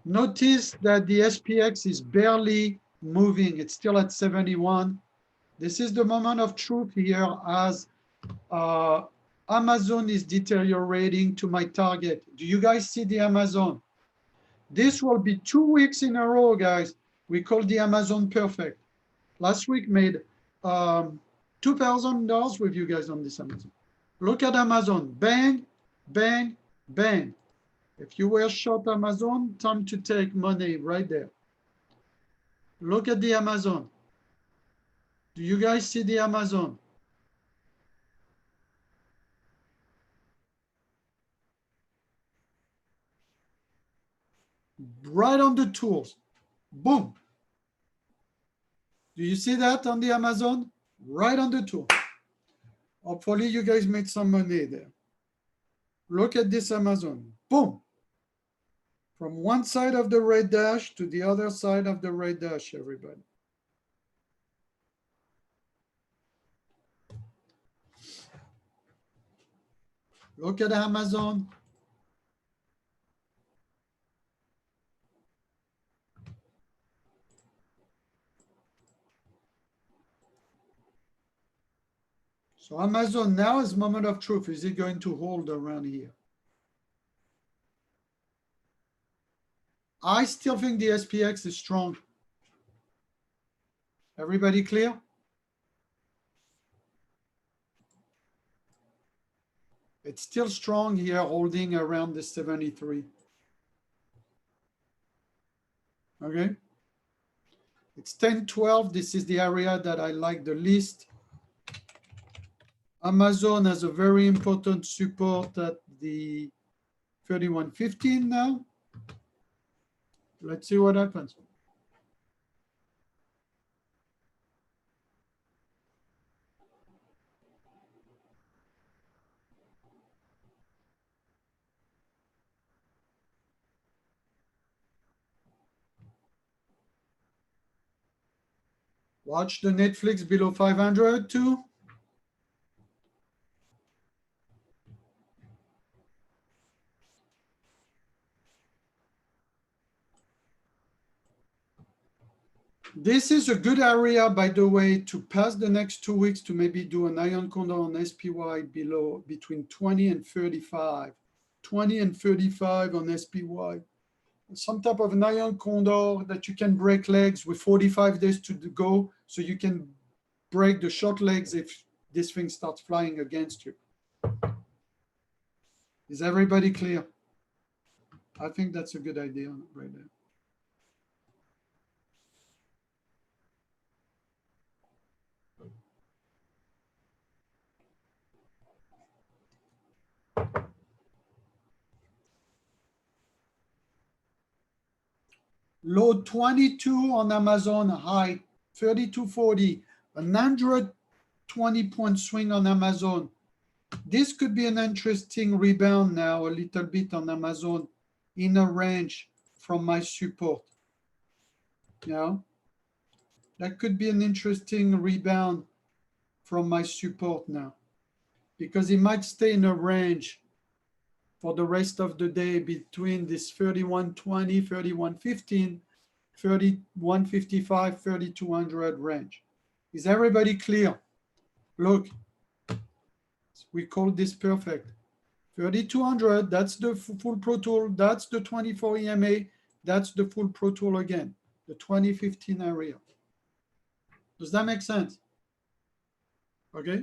Notice that the SPX is barely moving. It's still at 71. This is the moment of truth here as Amazon is deteriorating to my target. Do you guys see the Amazon? This will be 2 weeks in a row, guys. We call the Amazon perfect. Last week made $2,000 with you guys on this Amazon. Look at Amazon. Bang, bang, bang. If you were short Amazon, time to take money right there. Look at the Amazon. Do you guys see the Amazon? Right on the tools. Boom. Do you see that on the Amazon? Right on the tool. Hopefully you guys made some money there. Look at this Amazon. Boom. From one side of the red dash to the other side of the red dash, everybody. Look at Amazon. So Amazon now is moment of truth. Is it going to hold around here? I still think the SPX is strong. Everybody clear? It's still strong here, holding around the 73. Okay. It's 10-12. This is the area that I like the least. Amazon has a very important support at the 31.15 now. Let's see what happens. Watch the Netflix below 500 too. This is a good area, by the way, to pass the next 2 weeks to maybe do an iron condor on SPY below between 20 and 35. 20 and 35 on SPY. Some type of an iron condor that you can break legs with 45 days to go, so you can break the short legs if this thing starts flying against you. Is everybody clear? I think that's a good idea right there. Low 22 on Amazon, high 32.40, a 120-point swing on Amazon. This could be an interesting rebound now, a little bit on Amazon in a range from my support. Yeah, that could be an interesting rebound from my support now, because it might stay in a range for the rest of the day between this 31.20, 31.15, 31.55, 3200 range. Is everybody clear? Look, we call this perfect. 3200, that's the full Pro Tool, that's the 24 EMA, that's the full Pro Tool again, the 2015 area. Does that make sense? Okay.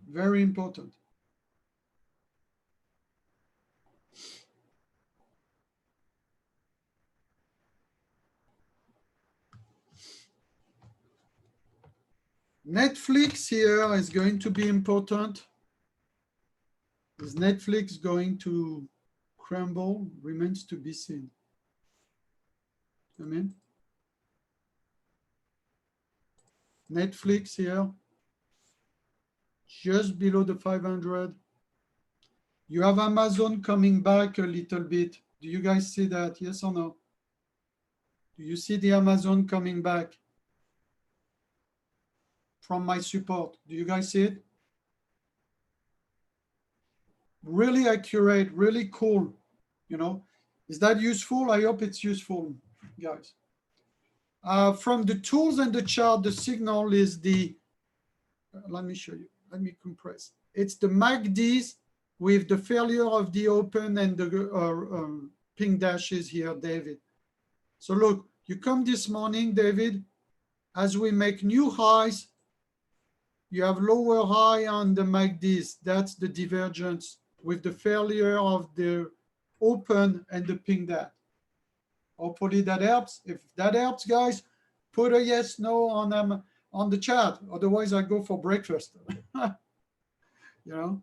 Very important. Netflix here is going to be important. Is Netflix going to crumble? Remains to be seen. I mean, Netflix here, just below the 500. You have Amazon coming back a little bit. Do you guys see that? Yes or no? Do you see the Amazon coming back from my support? Do you guys see it? Really accurate, really cool. You know, is that useful? I hope it's useful, guys. From the tools and the chart, the signal is the, let me show you. Let me compress. It's the MACDs with the failure of the open and the pink dashes here, David. So look, you come this morning, David, as we make new highs, you have lower high on the MACDs. That's the divergence with the failure of the open and the pink dash. Hopefully that helps. If that helps, guys, put a yes, no on the chat. Otherwise, I go for breakfast. You know.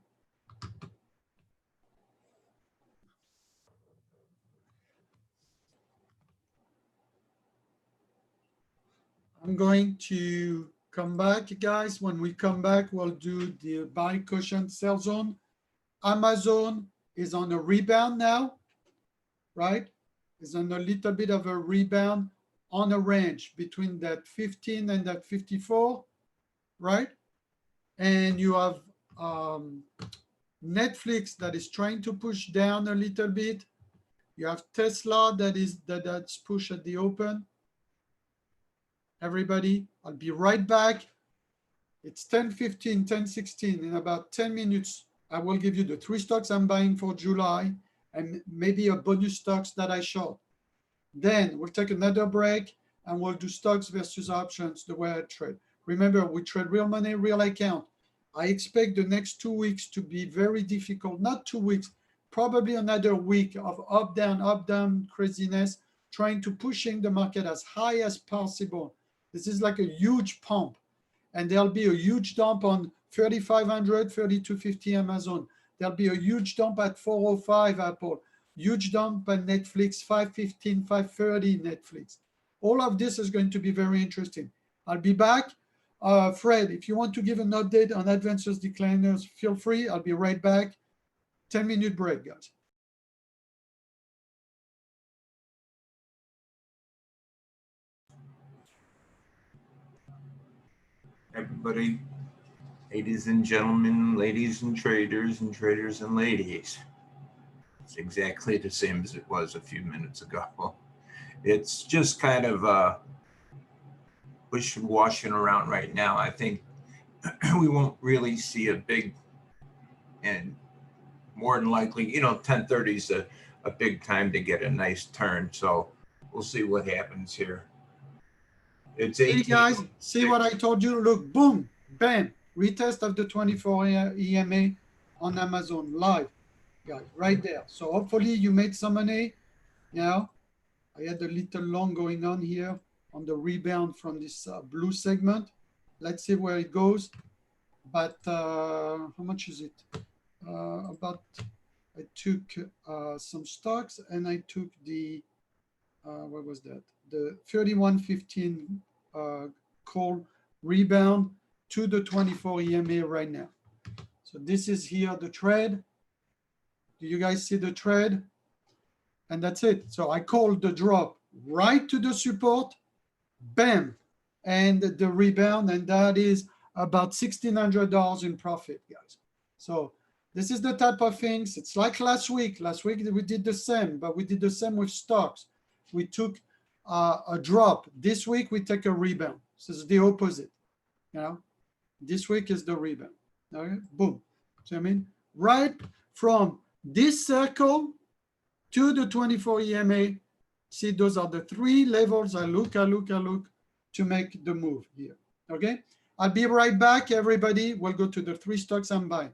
I'm going to come back, guys. When we come back, we'll do the buy caution sell zone. Amazon is on a rebound now, right? Is on a little bit of a rebound on a range between that 15 and that 54, right? And you have Netflix that is trying to push down a little bit. You have Tesla that's pushed at the open. Everybody, I'll be right back. It's 10:15, 10:16. In about 10 minutes, I will give you the 3 stocks I'm buying for July and maybe a bonus stocks that I short. Then we'll take another break and we'll do stocks versus options the way I trade. Remember, we trade real money, real account. I expect the next 2 weeks to be very difficult. Not 2 weeks, probably another week of up, down craziness, trying to pushing the market as high as possible. This is like a huge pump. And there'll be a huge dump on 3,500, 3,250 Amazon. There'll be a huge dump at 405 Apple, huge dump at Netflix, 515, 530 Netflix. All of this is going to be very interesting. I'll be back. Fred, if you want to give an update on advances decliners, feel free. I'll be right back. 10-minute break, guys. Everybody, ladies and gentlemen, ladies and traders and ladies. It's exactly the same as it was a few minutes ago. It's just kind of wishy-washing around right now. I think we won't really see a big, and more than likely, 10:30 is a big time to get a nice turn. So we'll see what happens here. It's Hey 18. guys, see what I told you? Look, boom, bam, retest of the 24 EMA on Amazon live, guys, right there. So hopefully you made some money. Now, I had a little long going on here on the rebound from this blue segment. Let's see where it goes. But how much is it? I took some stocks and I took the, what was that? The 31.15 call rebound to the 24 EMA right now. So this is here the trade. Do you guys see the trade? And that's it. So I called the drop right to the support, bam, and the rebound, and that is about $1,600 in profit, guys. So this is the type of things. It's like last week. Last week we did the same, but we did the same with stocks. We took a drop. This week we take a rebound. This is the opposite. This week is the rebound. Okay, boom. So I mean, right from this circle to the 24 EMA. See, those are the 3 levels I look to make the move here. Okay, I'll be right back, everybody. We'll go to the 3 stocks I'm buying.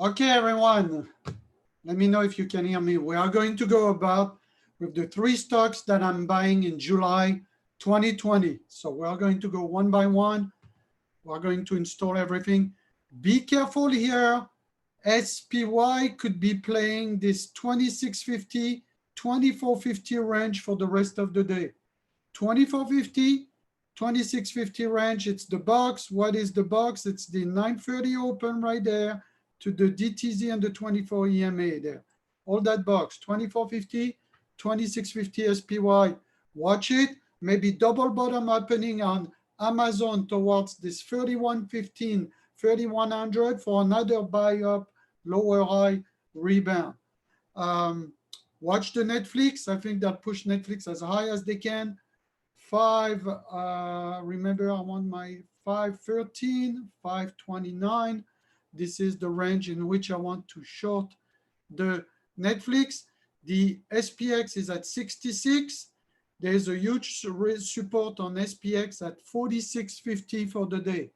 Okay, everyone. Let me know if you can hear me. We are going to go about with the 3 stocks that I'm buying in July 2020. So we are going to go one by one. We're going to install everything. Be careful here. SPY could be playing this 2650, 2450 range for the rest of the day. 2450, 2650 range. It's the box. What is the box? It's the 930 open right there to the DTZ and the 24 EMA there. All that box, 2450, 2650 SPY. Watch it. Maybe double bottom opening on Amazon towards this 3115, 3100 for another buy up, lower high rebound. Watch the Netflix. I think that push Netflix as high as they can. Remember I want my 513, 529. This is the range in which I want to short the Netflix. The SPX is at 66. There's a huge support on SPX at 46.50 for the day.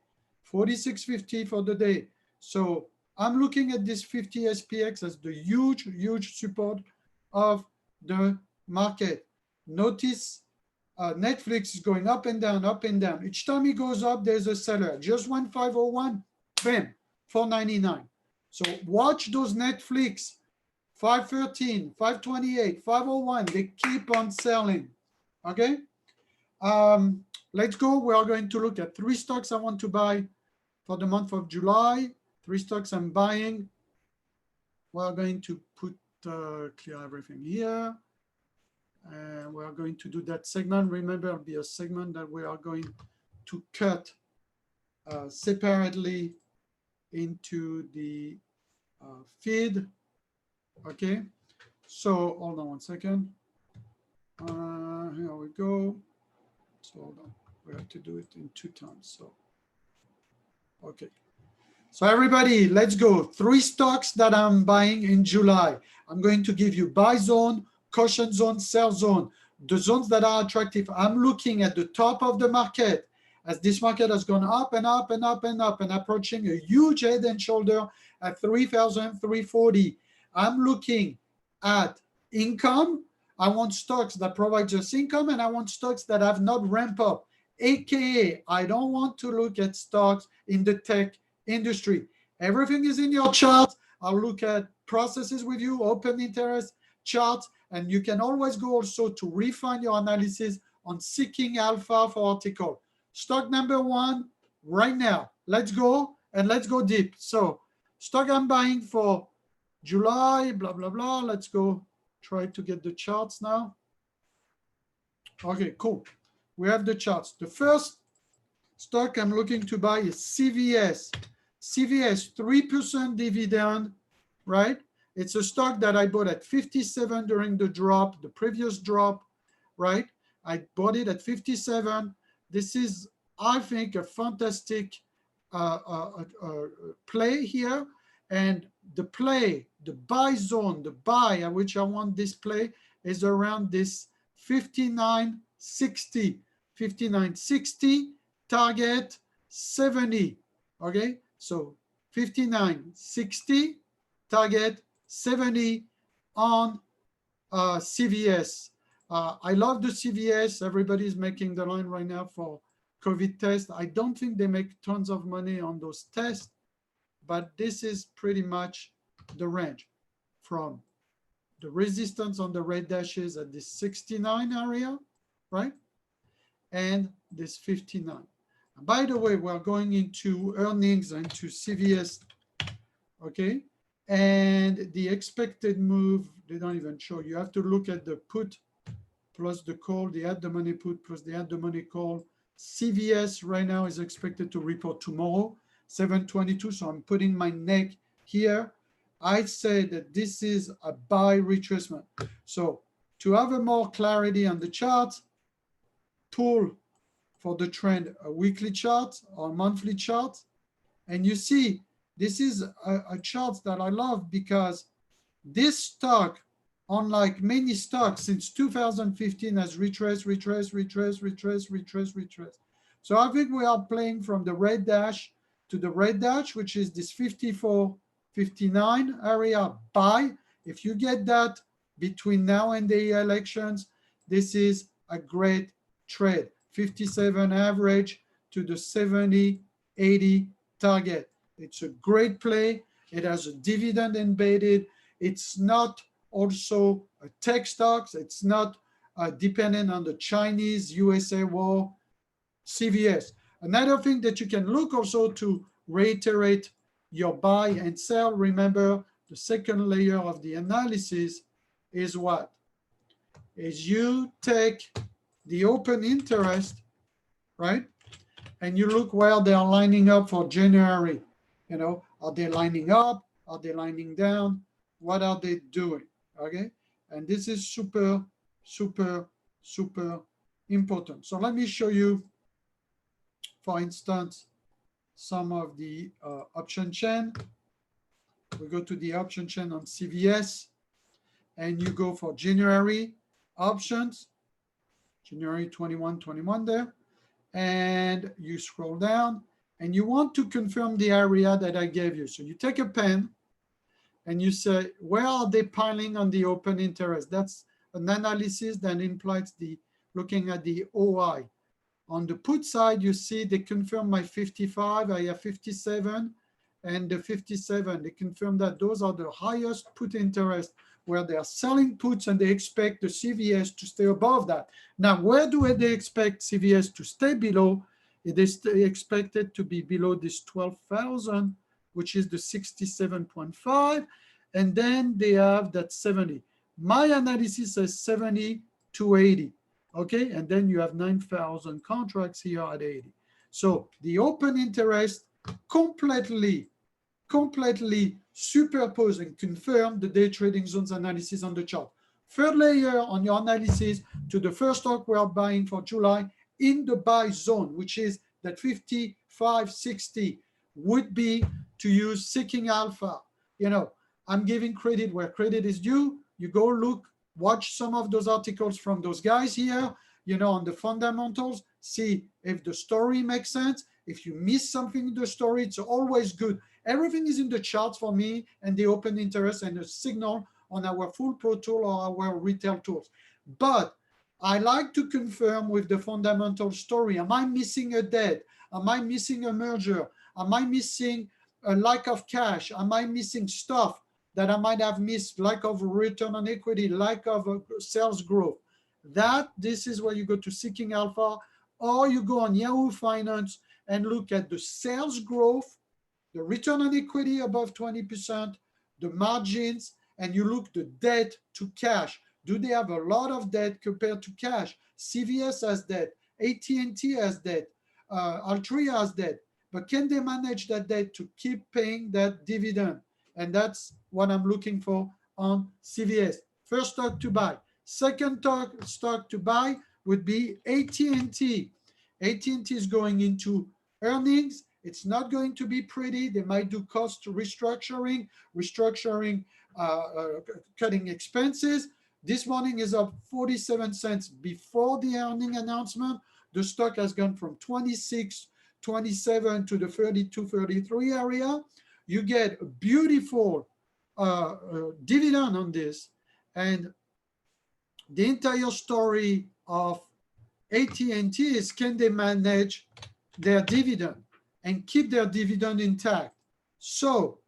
46.50 for the day. So I'm looking at this 50 SPX as the huge support of the market. Notice Netflix is going up and down, up and down. Each time it goes up, there's a seller. Just 1501, bam, 499. So watch those Netflix, 513, 528, 501. They keep on selling. Okay. Let's go. We are going to look at 3 stocks I want to buy for the month of July. 3 stocks I'm buying. We are going to clear everything here. And we are going to do that segment. Remember, it'll be a segment that we are going to cut separately into the feed. Okay. So hold on one second. Here we go. So hold on. We have to do it in 2 times. So, okay. So everybody, let's go. 3 stocks that I'm buying in July. I'm going to give you buy zone, caution zone, sell zone, the zones that are attractive. I'm looking at the top of the market as this market has gone up and up and up and up and approaching a huge head and shoulder at 3,340. I'm looking at income. I want stocks that provide just income, and I want stocks that have not ramped up. AKA, I don't want to look at stocks in the tech industry. Everything is in your chart. I'll look at processes with you, open interest charts, and you can always go also to refine your analysis on Seeking Alpha for article. Stock number 1 right now. Let's go, and let's go deep. So stock I'm buying for July, blah, blah, blah. Let's go try to get the charts now. Okay, cool. We have the charts. The first stock I'm looking to buy is CVS. CVS, 3% dividend, right? It's a stock that I bought at 57 during the drop, the previous drop, right? I bought it at 57. This is, I think, a fantastic play here. And the play, the buy zone, the buy at which I want this play is around this 59.60. 59.60, target 70. Okay, so 59.60, target 70 on CVS. I love the CVS. Everybody's making the line right now for COVID tests. I don't think they make tons of money on those tests, but this is pretty much the range from the resistance on the red dashes at this 69 area, right? And this 59. And by the way, we're going into earnings and to CVS, okay? And the expected move, they don't even show. You have to look at the put plus the call, the at the money put plus the at the money call. CVS right now is expected to report tomorrow, 7:22. So I'm putting my neck here. I'd say that this is a buy retracement. So to have a more clarity on the chart, pull for the trend a weekly chart or monthly chart. And you see, this is a chart that I love because this stock, unlike many stocks since 2015, has retraced. So I think we are playing from the red dash to the red dash, which is this 54.50 59 area, buy. If you get that between now and the elections, this is a great trade. 57 average to the 70, 80 target. It's a great play. It has a dividend embedded. It's not also a tech stocks. It's not dependent on the Chinese USA war. CVS. Another thing that you can look also to reiterate your buy and sell. Remember, the second layer of the analysis is what? Is you take the open interest, right? And you look where they are lining up for January. You know, are they lining up? Are they lining down? What are they doing? Okay. And this is super, super, super important. So let me show you, for instance, some of the option chain. We go to the option chain on CVS, and you go for January options, January 21 there, and you scroll down, and you want to confirm the area that I gave you. So you take a pen, and you say, where are they piling on the open interest? That's an analysis that implies the looking at the OI. On the put side, you see they confirm my 55, I have 57, and the 57, they confirm that those are the highest put interest where they are selling puts, and they expect the CVS to stay above that. Now, where do they expect CVS to stay below? It is expected to be below this 12,000, which is the 67.5, and then they have that 70. My analysis says 70 to 80. Okay, and then you have 9,000 contracts here at 80. So the open interest completely superimpose and confirm the day trading zones analysis on the chart. Third layer on your analysis to the first stock we are buying for July in the buy zone, which is that 55, 60, would be to use seeking alpha. You know, I'm giving credit where credit is due. You go look, watch some of those articles from those guys here, you know, on the fundamentals, see if the story makes sense. If you miss something in the story, it's always good. Everything is in the charts for me, and the open interest and the signal on our full pro tool or our retail tools. But I like to confirm with the fundamental story. Am I missing a debt? Am I missing a merger? Am I missing a lack of cash? Am I missing stuff that I might have missed, lack of return on equity, lack of sales growth? This is where you go to Seeking Alpha, or you go on Yahoo Finance and look at the sales growth, the return on equity above 20%, the margins, and you look the debt to cash. Do they have a lot of debt compared to cash? CVS has debt, AT&T has debt, Altria has debt, but can they manage that debt to keep paying that dividend? And that's what I'm looking for on CVS. First stock to buy. Second stock to buy would be AT&T. AT&T is going into earnings. It's not going to be pretty. They might do cost restructuring, cutting expenses. This morning is up 47 cents before the earning announcement. The stock has gone from 26, 27 to the 32, 33 area. You get a beautiful dividend on this. And the entire story of AT&T is, can they manage their dividend and keep their dividend intact? So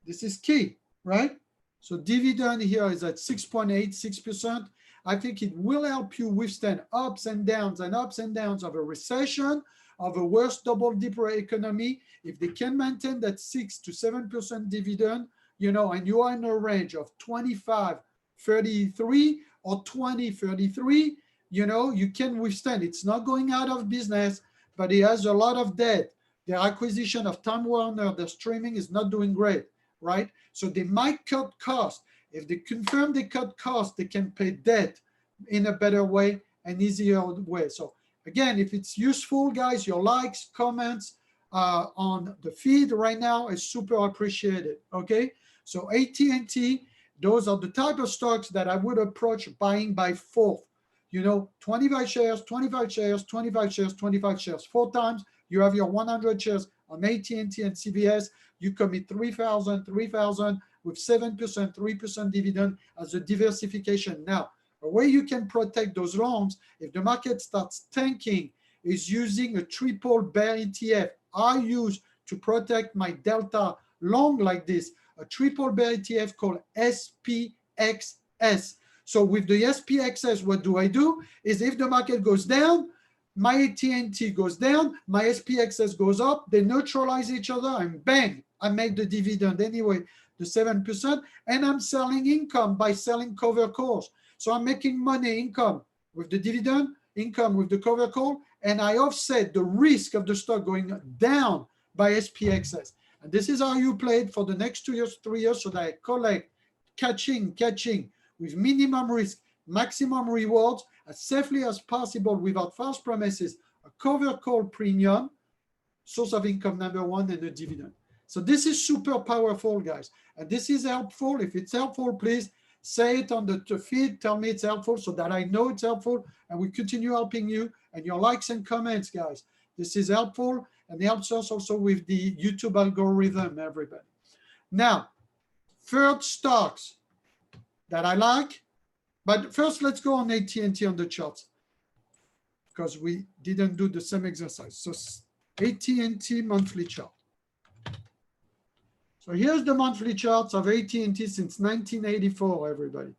this is key, right? So dividend here is at 6.86%. I think it will help you withstand ups and downs of a recession, of a worse double-dipper economy. If they can maintain that 6 to 7% dividend, you know, and you are in a range of 25.33 or 20.33, you know, you can withstand. It's not going out of business, but it has a lot of debt. Their acquisition of Time Warner, their streaming is not doing great, right? So they might cut costs. If they confirm they cut costs, they can pay debt in a better way and easier way. So again, if it's useful, guys, your likes, comments on the feed right now is super appreciated, okay? So AT&T, those are the type of stocks that I would approach buying by fourth. You know, 25 shares, 25 shares, 25 shares, 25 shares. 4 times, you have your 100 shares on AT&T and CVS. you commit 3,000 with 7%, 3% dividend as a diversification. Now, a way you can protect those longs, if the market starts tanking, is using a triple bear ETF. I use to protect my delta long like this, a triple bear ETF called SPXS. So with the SPXS, what do? Is if the market goes down, my AT&T goes down, my SPXS goes up, they neutralize each other, and bang, I make the dividend anyway, the 7%, and I'm selling income by selling cover calls. So I'm making money, income with the dividend, income with the cover call, and I offset the risk of the stock going down by SPXS. And this is how you play it for the next 2 years, 3 years, so that I collect, catching with minimum risk, maximum rewards, as safely as possible without false promises, a cover call premium, source of income number one, and a dividend. So this is super powerful, guys. And this is helpful. If it's helpful, please say it on the feed. Tell me it's helpful so that I know it's helpful, and we continue helping you. And your likes and comments, guys. This is helpful and helps us also with the YouTube algorithm, everybody. Now, third stocks that I like. But first, let's go on AT&T on the charts because we didn't do the same exercise. So AT&T monthly chart. So here's the monthly charts of AT&T since 1984, everybody.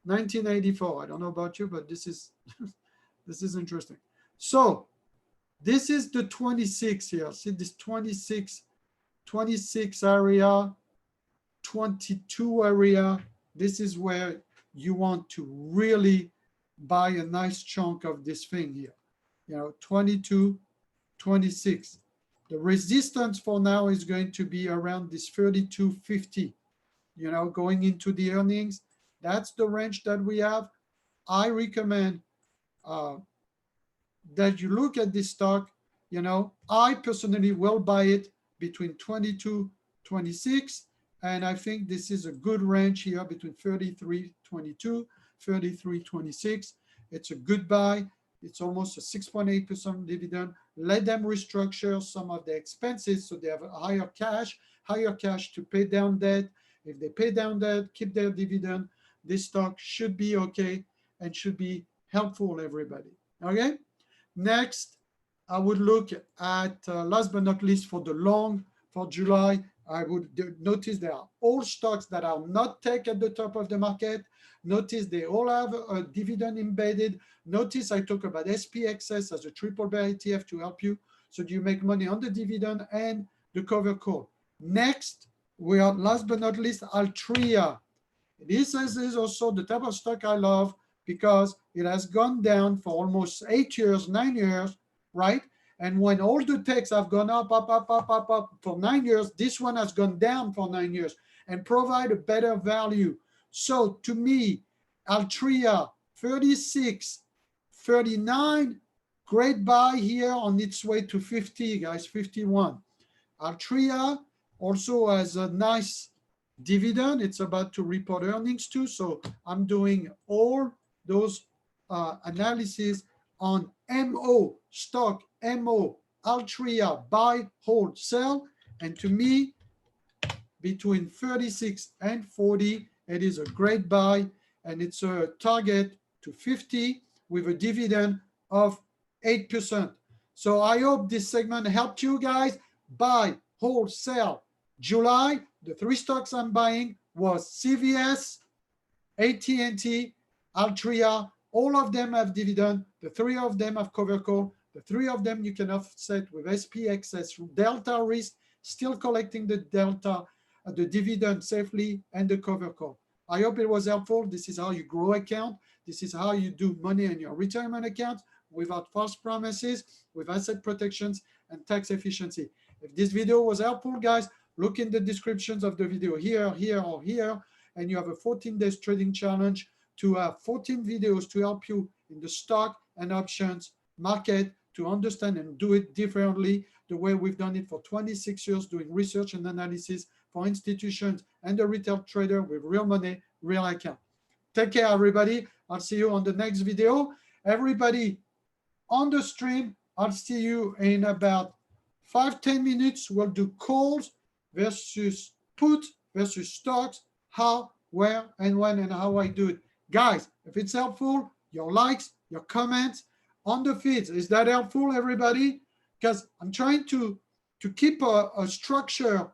1984. I don't know about you, but this is this is interesting. So this is the 26 here. See this 26 area, 22 area. This is where you want to really buy a nice chunk of this thing here. 22, 26. The resistance for now is going to be around this 32.50, going into the earnings. That's the range that we have. I recommend that you look at this stock. I personally will buy it between 22, 26. And I think this is a good range here between 33.22, 33.26. It's a good buy. It's almost a 6.8% dividend. Let them restructure some of the expenses so they have a higher cash to pay down debt. If they pay down debt, keep their dividend, this stock should be okay and should be helpful, everybody. Okay? Next, I would look at, last but not least, for the long, for July, I would notice there are all stocks that are not tech at the top of the market. Notice they all have a dividend embedded. Notice I talk about SPXS as a triple bear ETF to help you. So you make money on the dividend and the cover call. Next, we are last but not least, Altria. This is also the type of stock I love because it has gone down for almost 8 years, 9 years, right? And when all the techs have gone up for 9 years, this one has gone down for 9 years and provide a better value. So to me, Altria, 36, 39, great buy here on its way to 50, guys, 51. Altria also has a nice dividend. It's about to report earnings too. So I'm doing all those analysis on MO, stock, MO, Altria, buy, hold, sell. And to me, between 36 and 40, it is a great buy. And it's a target to 50 with a dividend of 8%. So I hope this segment helped you guys. Buy, hold, sell. July, the 3 stocks I'm buying was CVS, AT&T, Altria. All of them have dividend. The 3 of them have cover call. The 3 of them you can offset with SPXS delta risk, still collecting the delta, the dividend safely, and the cover call. I hope it was helpful. This is how you grow account. This is how you do money in your retirement account without false promises, with asset protections and tax efficiency. If this video was helpful, guys, look in the descriptions of the video here, here, or here, and you have a 14 days trading challenge to have 14 videos to help you in the stock and options market to understand and do it differently the way we've done it for 26 years, doing research and analysis for institutions and the retail trader with real money, real account. Take care, everybody. I'll see you on the next video. Everybody on the stream, I'll see you in about 5-10 minutes. We'll do calls versus put versus stocks, how, where, and when, and how I do it. Guys, if it's helpful, your likes, your comments on the feeds. Is that helpful, everybody? Because I'm trying to keep a structure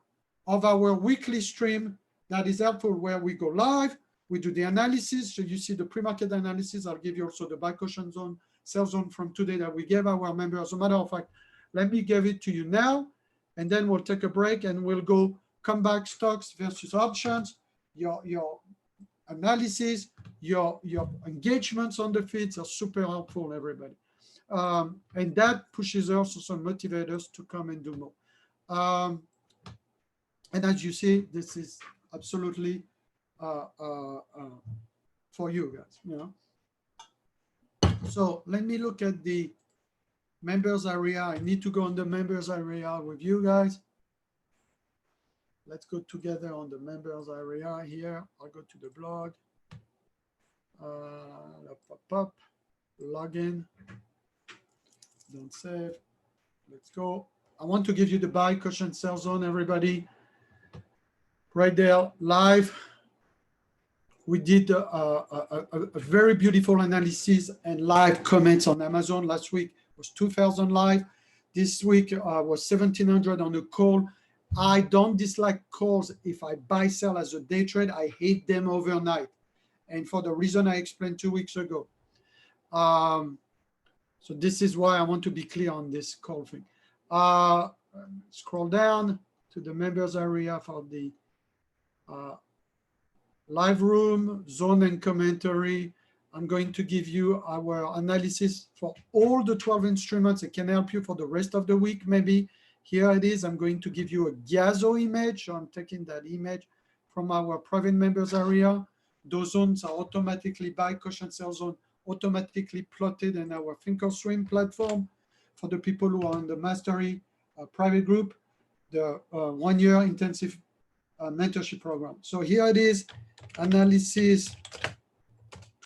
of our weekly stream that is helpful, where we go live, we do the analysis. So you see the pre-market analysis. I'll give you also the buy caution zone, sell zone from today that we gave our members. As a matter of fact, let me give it to you now, and then we'll take a break and we'll come back stocks versus options, your analysis, your engagements on the feeds are super helpful, everybody. And that pushes us, also motivates us to come and do more. And as you see, this is absolutely for you guys, you know. So let me look at the members area. I need to go on the members area with you guys. Let's go together on the members area here. I'll go to the blog. Login. Don't save. Let's go. I want to give you the buy caution sell zone, everybody. Right there, live. We did a very beautiful analysis and live comments on Amazon. Last week was 2,000 live. This week was 1,700 on a call. I don't dislike calls if I buy, sell as a day trade. I hate them overnight. And for the reason I explained 2 weeks ago. So this is why I want to be clear on this call thing. Scroll down to the members area for the live room, zone and commentary. I'm going to give you our analysis for all the 12 instruments. It can help you for the rest of the week, maybe. Here it is. I'm going to give you a Gazo image. So I'm taking that image from our private members area. Those zones are automatically buy, caution, sell zone, automatically plotted in our Thinkorswim platform for the people who are in the mastery private group, the 1 year intensive mentorship program. So here it is, analysis,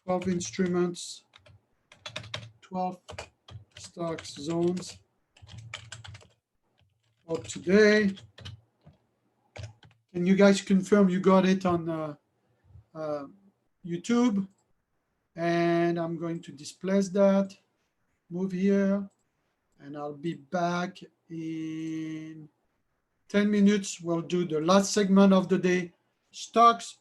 12 instruments, 12 stocks zones for today. Can you guys confirm you got it on YouTube? And I'm going to displace that, move here, and I'll be back in 10 minutes. We'll do the last segment of the day, stocks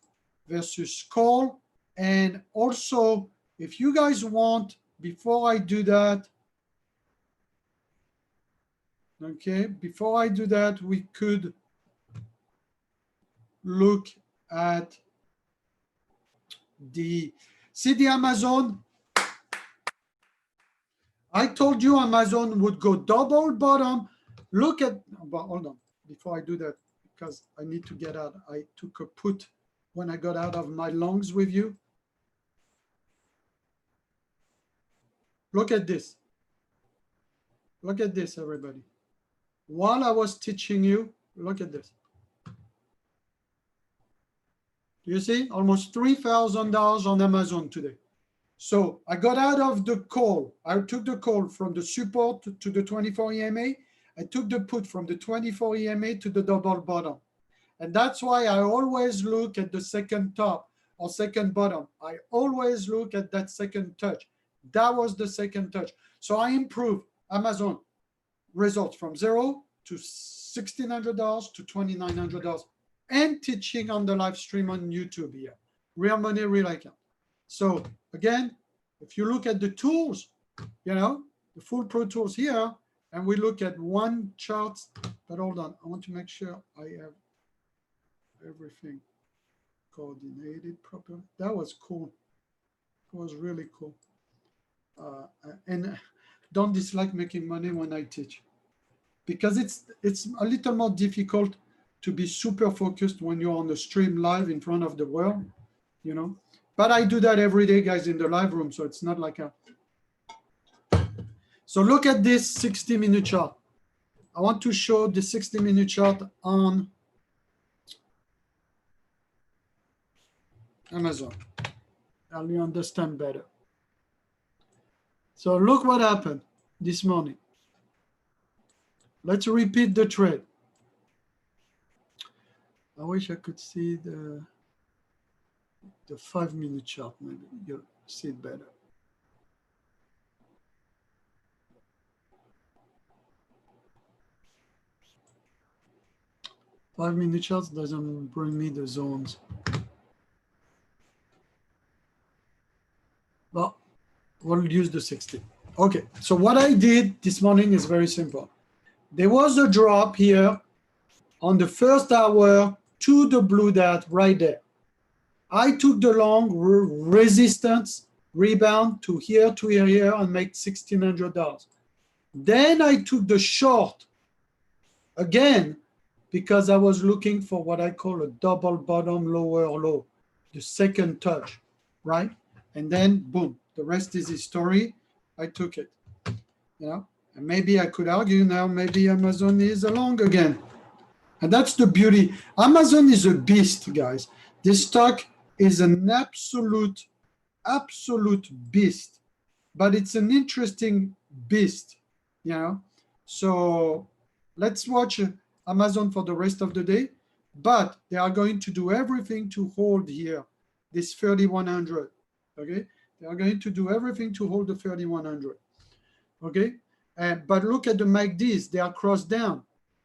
versus call. And also, if you guys want, before I do that, okay, before I do that, we could look at see the Amazon. I told you Amazon would go double bottom. Look at, but hold on, before I do that, because I need to get out. I took a put when I got out of my longs with you. Look at this. Look at this, everybody. While I was teaching you, look at this. You see, almost $3,000 on Amazon today. So I got out of the call. I took the call from the support to the 24 EMA. I took the put from the 24 EMA to the double bottom. And that's why I always look at the second top or second bottom. I always look at that second touch. That was the second touch. So I improved Amazon results from $0 to $1,600 to $2,900 and teaching on the live stream on YouTube here. Real money, real account. So again, if you look at the tools, you know, the full pro tools here, and we look at one chart, but hold on, I want to make sure I have everything coordinated properly. That was cool. It was really cool. And don't dislike making money when I teach, because it's a little more difficult to be super focused when you're on the stream live in front of the world, you know. But I do that every day, guys, in the live room, so it's not like a... So look at this 60-minute chart. I want to show the 60-minute chart on Amazon. Help you understand better. So look what happened this morning. Let's repeat the trade. I wish I could see the 5-minute chart. Maybe you'll see it better. Five-minute charts doesn't bring me the zones. Well, we'll use the 60. Okay, so what I did this morning is very simple. There was a drop here on the first hour to the blue dot right there. I took the long resistance rebound to here, and make $1,600. Then I took the short again because I was looking for what I call a double bottom lower low, the second touch, right? And then boom, the rest is history. I took it, you know, and maybe I could argue now maybe Amazon is along again. And that's the beauty. Amazon is a beast, guys. This stock is an absolute beast, but it's an interesting beast, you know. So let's watch Amazon for the rest of the day, but they are going to do everything to hold here this 3,100. Okay, they are going to do everything to hold the 3,100. Okay, but look at the MACDs, they are crossed down.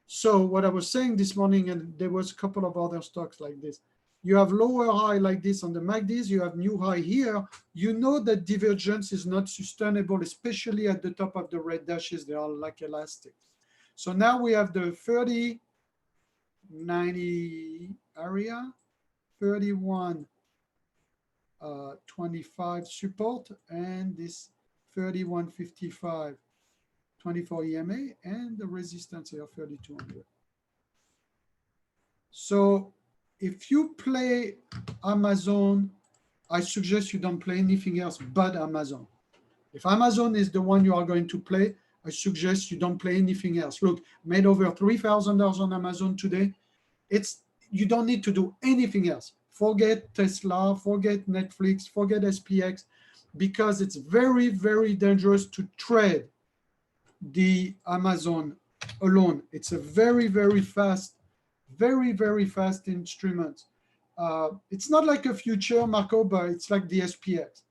So what I was saying this morning, and there was a couple of other stocks like this, you have lower high like this on the MACDs, you have new high here. You know that divergence is not sustainable, especially at the top of the red dashes. They are like elastic. So now we have the 30.90 area, 31.25 support, and this 31.55 24 EMA, and the resistance here 3,200. So if you play Amazon, I suggest you don't play anything else but Amazon. If Amazon is the one you are going to play, I suggest you don't play anything else. Look, made over $3,000 on Amazon today. You don't need to do anything else. Forget Tesla, forget Netflix, forget SPX, because it's very, very dangerous to trade the Amazon alone. It's a very, very fast instrument. It's not like a future, Marco, but it's like the SPX.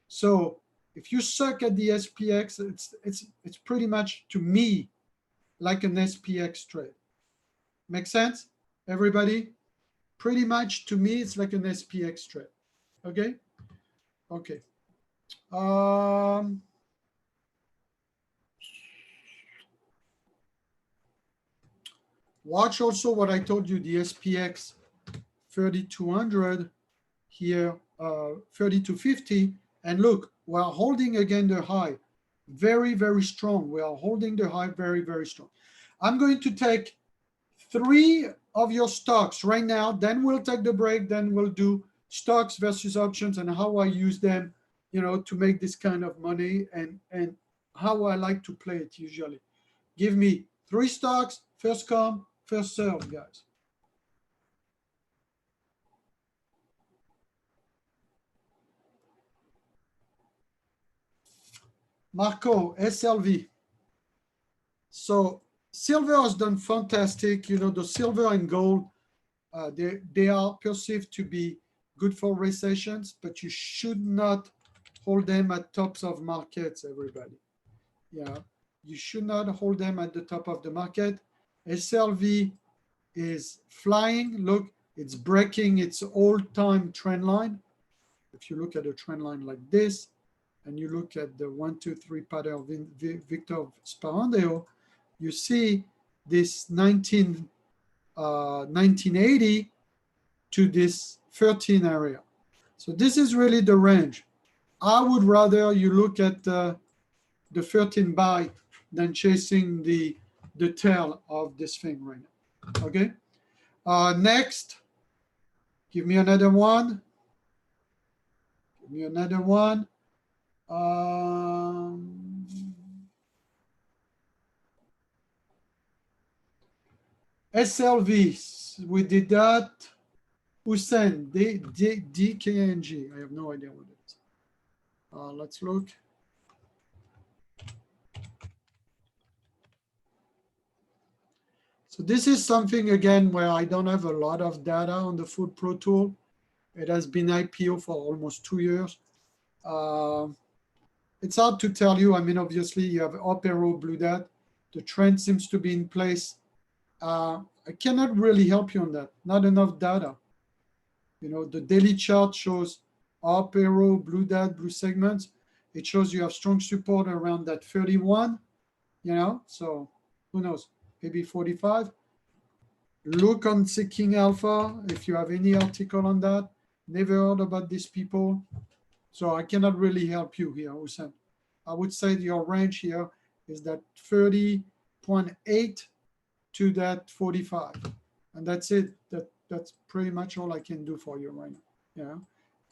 So if you suck at the SPX, it's pretty much, to me, like an SPX trade. Make sense, everybody? Pretty much, to me, it's like an SPX trade. Okay? Okay. Watch also what I told you, the SPX 3,200 here, 3,250, and look, we are holding again the high, very, very strong. We are holding the high very, very strong. I'm going to take 3 of your stocks right now, then we'll take the break, then we'll do stocks versus options and how I use them, you know, to make this kind of money, and how I like to play it usually. Give me 3 stocks, first come, first serve, guys. Marco, SLV. So silver has done fantastic. You know, the silver and gold, they are perceived to be good for recessions, but you should not hold them at tops of markets, everybody. Yeah, you should not hold them at the top of the market. SLV is flying. Look, it's breaking its all-time trend line. If you look at a trend line like this, and you look at the 1, 2, 3 pattern of Victor Sparandeo, you see this 1980 to this 13 area. So this is really the range. I would rather you look at the 13 buy than chasing the tail of this thing right now. Okay. Next, give me another one. Give me another one. SLV, we did that. Hussein, DKNG. I have no idea what it is. Let's look. So So this is something, again, where I don't have a lot of data on the Food Pro tool. It has been IPO for almost 2 years. It's hard to tell you. I mean, obviously, you have up arrow, blue dot. The trend seems to be in place. I cannot really help you on that. Not enough data. You know, the daily chart shows up arrow, blue dot, blue segments. It shows you have strong support around that 31, you know, so who knows, maybe 45. Look on Seeking Alpha if you have any article on that. Never heard about these people. So I cannot really help you here, Hussein. I would say your range here is that 30.8 to that 45. And that's it. That's pretty much all I can do for you right now. Yeah.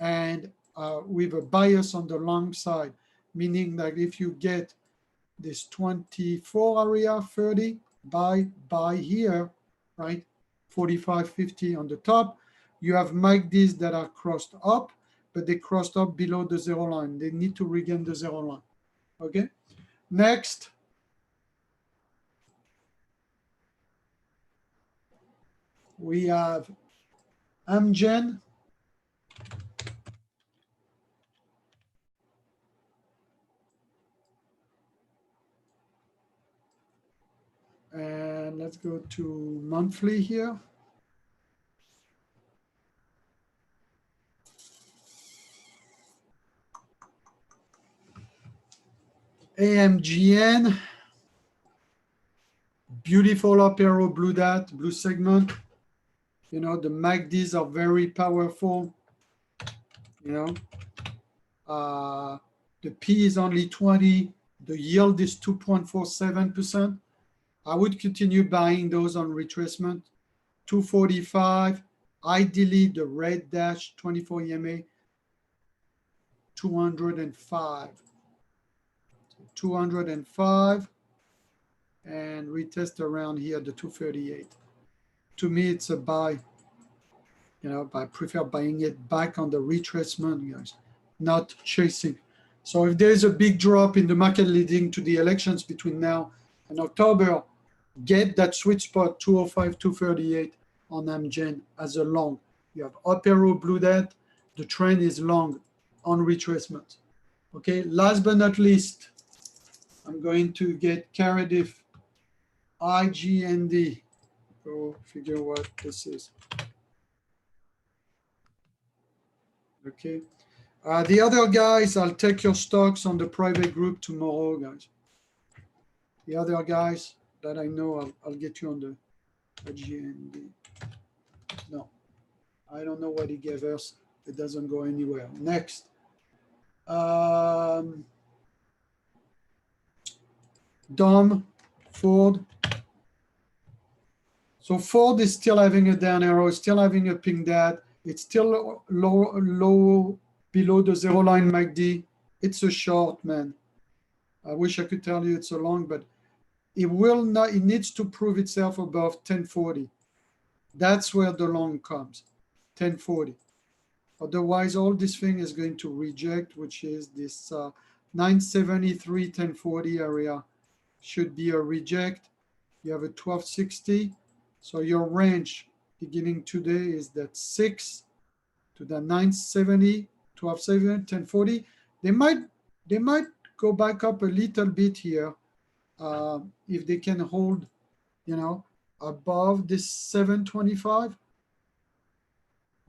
And with a bias on the long side, meaning that if you get this 24 area, 30, buy here, right? 45, 50 on the top. You have MACDs that are crossed up, but they crossed up below the zero line. They need to regain the zero line. Okay. Next. We have Amgen. And let's go to monthly here. AMGN. Beautiful up arrow, blue dot, blue segment. You know, the MACDs are very powerful. You know, the P is only 20. The yield is 2.47%. I would continue buying those on retracement. 245. Ideally, the red dash 24 EMA. 205. 205. And retest around here, the 238. To me, it's a buy. You know, I prefer buying it back on the retracement, guys, not chasing. So if there's a big drop in the market leading to the elections between now and October, get that sweet spot 205, 238 on Amgen as a long. You have up arrow, blue dot. The trend is long on retracement. Okay, last but not least, I'm going to get Cardiff IGND. Go figure what this is. Okay. The other guys, I'll take your stocks on the private group tomorrow, guys. The other guys that I know, I'll get you on the IGND. No, I don't know what he gave us. It doesn't go anywhere. Next. Dom, Ford. So Ford is still having a down arrow, still having a pink dot. It's still low below the zero line MACD. It's a short, man. I wish I could tell you it's a long, but it will not. It needs to prove itself above 1040. That's where the long comes, 1040. Otherwise, all this thing is going to reject, which is this 973, 1040 area should be a reject. You have a 1260. So your range beginning today is that 6 to the 970, 1270, 1040. They might go back up a little bit here if they can hold, you know, above this 725.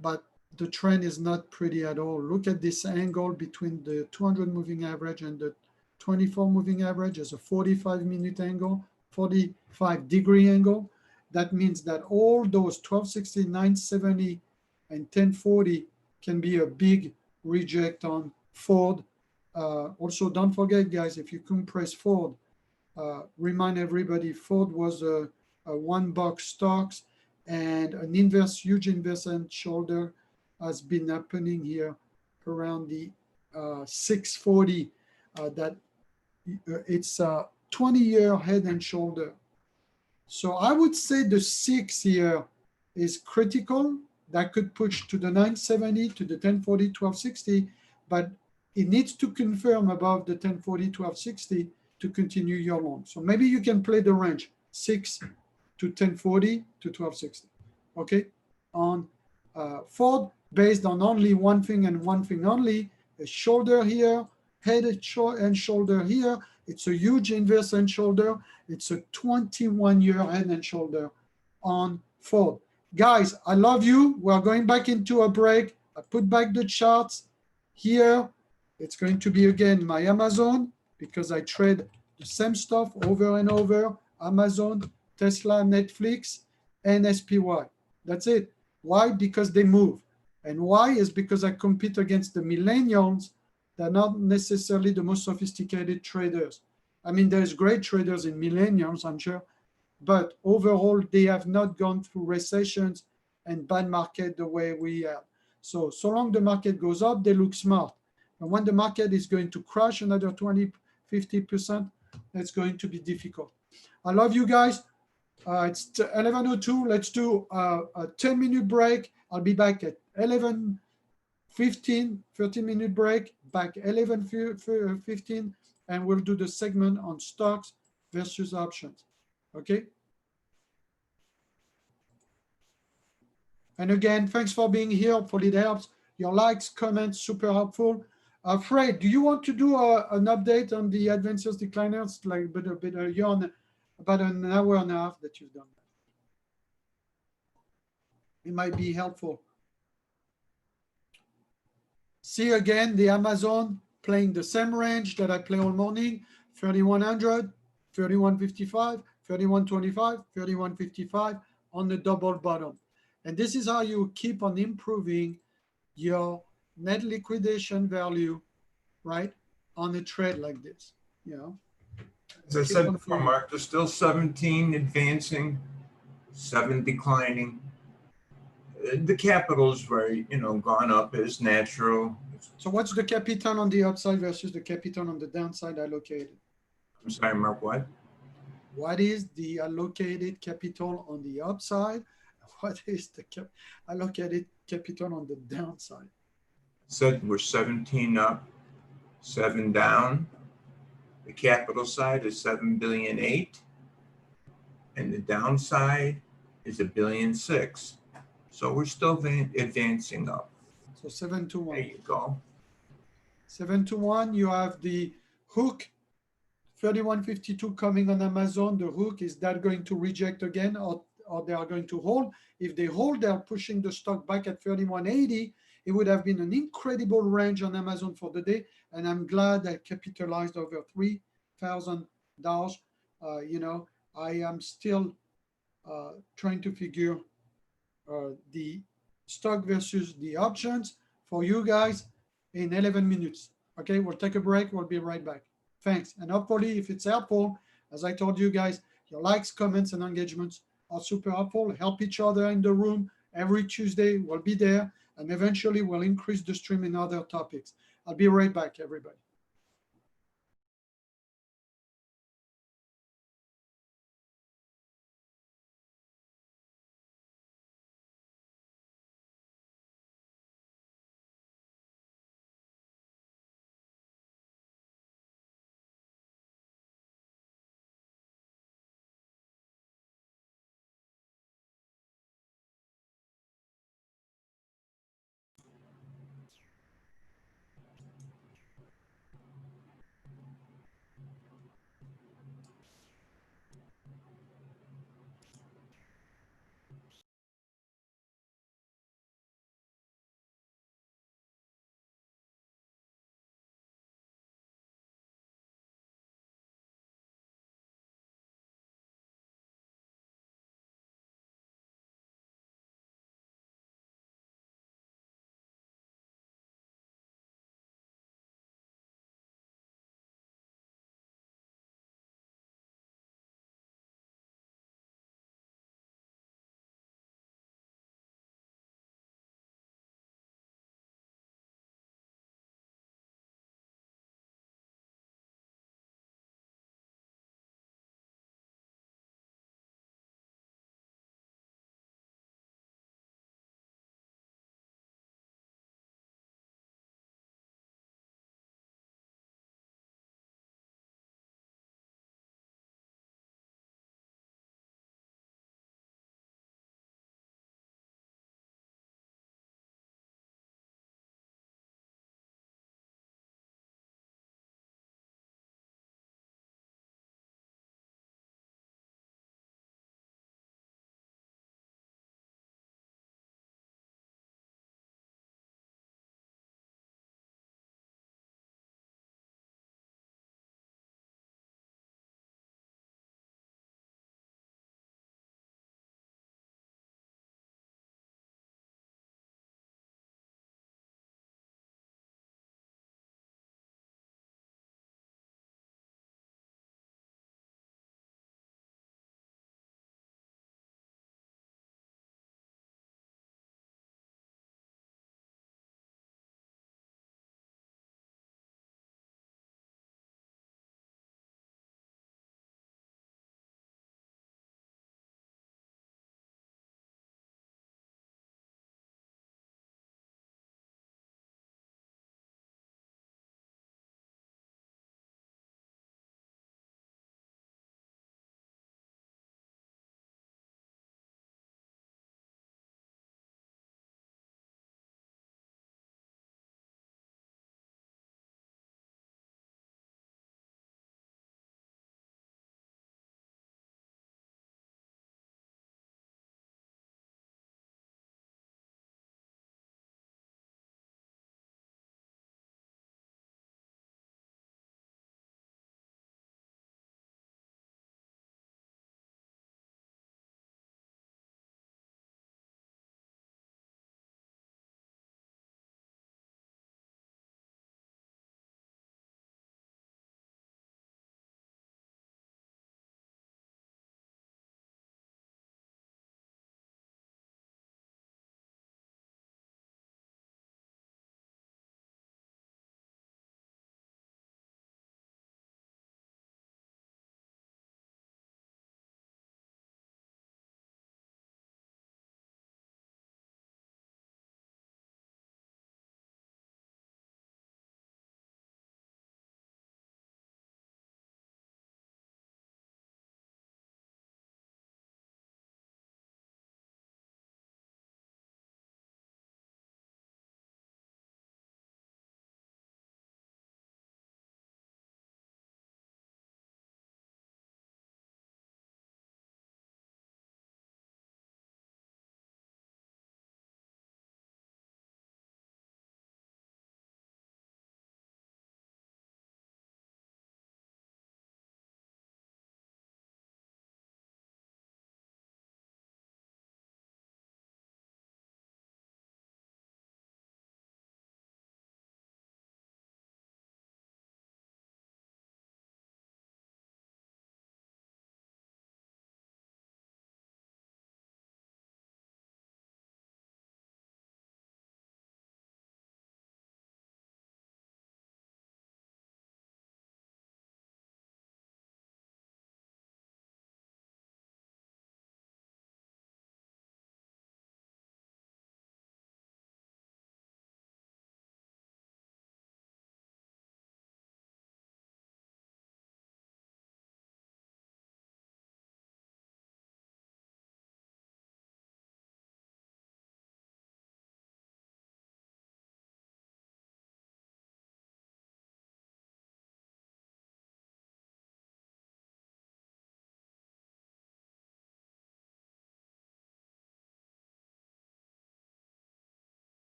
But the trend is not pretty at all. Look at this angle between the 200 moving average and the 24 moving average as a 45-minute angle, 45-degree angle. That means that all those 1260, 970, and 1040 can be a big reject on Ford. Also, don't forget, guys, if you compress Ford, remind everybody Ford was a $1 stocks, and an huge investment shoulder has been happening here around the 640. That it's a 20-year head and shoulder. So I would say the 6 here is critical. That could push to the 970, to the 1040, 1260, but it needs to confirm above the 1040, 1260 to continue your long. So maybe you can play the range 6 to 1040 to 1260. Okay, on Ford, based on only one thing and one thing only, a shoulder here, head and shoulder here. It's a huge inverse and shoulder. It's a 21-year head and shoulder on Ford. Guys, I love you. We're going back into a break. I put back the charts here. It's going to be again my Amazon, because I trade the same stuff over and over. Amazon, Tesla, Netflix, and SPY. That's it. Why? Because they move. And why is because I compete against the millennials. They're not necessarily the most sophisticated traders. I mean, there's great traders in millennials, I'm sure, but overall, they have not gone through recessions and bad market the way we have. So long the market goes up, they look smart. And when the market is going to crash another 20, 50%, it's going to be difficult. I love you guys. It's 11:02. Let's do a 10-minute break. I'll be back at 11:15, 30-minute break, back 11:15, and we'll do the segment on stocks versus options. Okay? And again, thanks for being here. Hopefully it helps. Your likes, comments, super helpful. Fred, do you want to do an update on the advanced decliners, like about an hour and a half that you've done? It might be helpful. See again the Amazon playing the same range that I play all morning, 3100, 3155, 3125, 3155 on the double bottom. And this is how you keep on improving your net liquidation value, right, on a trade like this. You know, as I said before, Mark, there's still 17 advancing, 7 declining. The capital's very, gone up as natural. So what's the capital on the upside versus the capital on the downside allocated? I'm sorry, Mark, what? What is the allocated capital on the upside? What is the allocated capital on the downside? Said we're 17 up, 7 down. The capital side is 7.8 billion, and the downside is 1.6 billion. So we're still advancing up. So 7 to 1. There you go. 7 to 1. You have the hook 3152 coming on Amazon. The hook, is that going to reject again, or they are going to hold? If they hold, they are pushing the stock back at 3180. It would have been an incredible range on Amazon for the day, and I'm glad I capitalized over $3,000. I am still trying to figure the stock versus the options for you guys in 11 minutes. Okay, we'll take a break. We'll be right back. Thanks. And hopefully, if it's helpful, as I told you guys, your likes, comments, and engagements are super helpful. Help each other in the room. Every Tuesday, we'll be there. And eventually, we'll increase the stream in other topics. I'll be right back, everybody.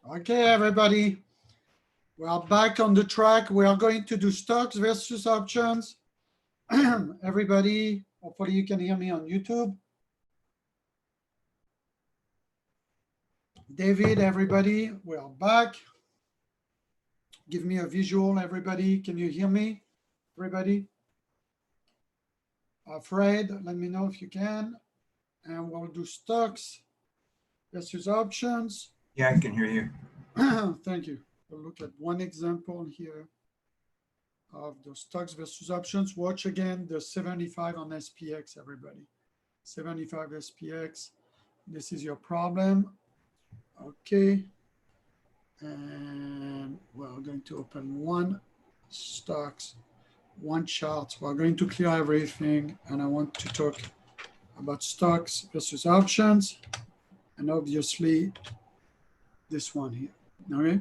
Okay, everybody, we are back on the track. We are going to do stocks versus options. Everybody, hopefully you can hear me on YouTube. David, everybody, we are back. Give me a visual, everybody. Can you hear me, everybody? Fred, let me know if you can. And we'll do stocks versus options. Yeah, I can hear you. Thank you. We'll look at one example here of the stocks versus options. Watch again the 75 on SPX, everybody. 75 SPX. This is your problem. Okay. And we're going to open one stocks, one chart. We're going to clear everything. And I want to talk about stocks versus options. And obviously, this one here. Okay.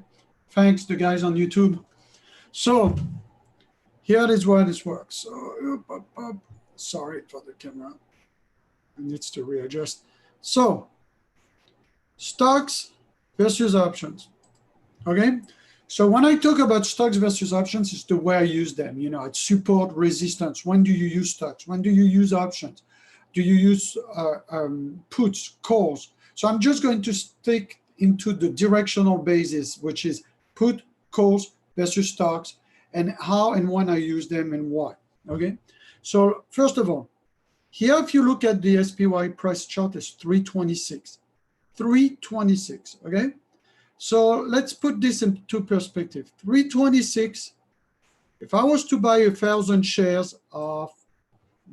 Thanks to guys on YouTube. So here is why this works. So, sorry for the camera. It needs to readjust. So, stocks versus options. Okay. So when I talk about stocks versus options, it's the way I use them. You know, it's support, resistance. When do you use stocks? When do you use options? Do you use puts, calls? So I'm just going to stick into the directional basis, which is put, calls versus stocks, and how and when I use them and why. Okay. So first of all, here, if you look at the SPY price chart, it's 326. 326. Okay. So let's put this into perspective. 326. If I was to buy 1,000 shares of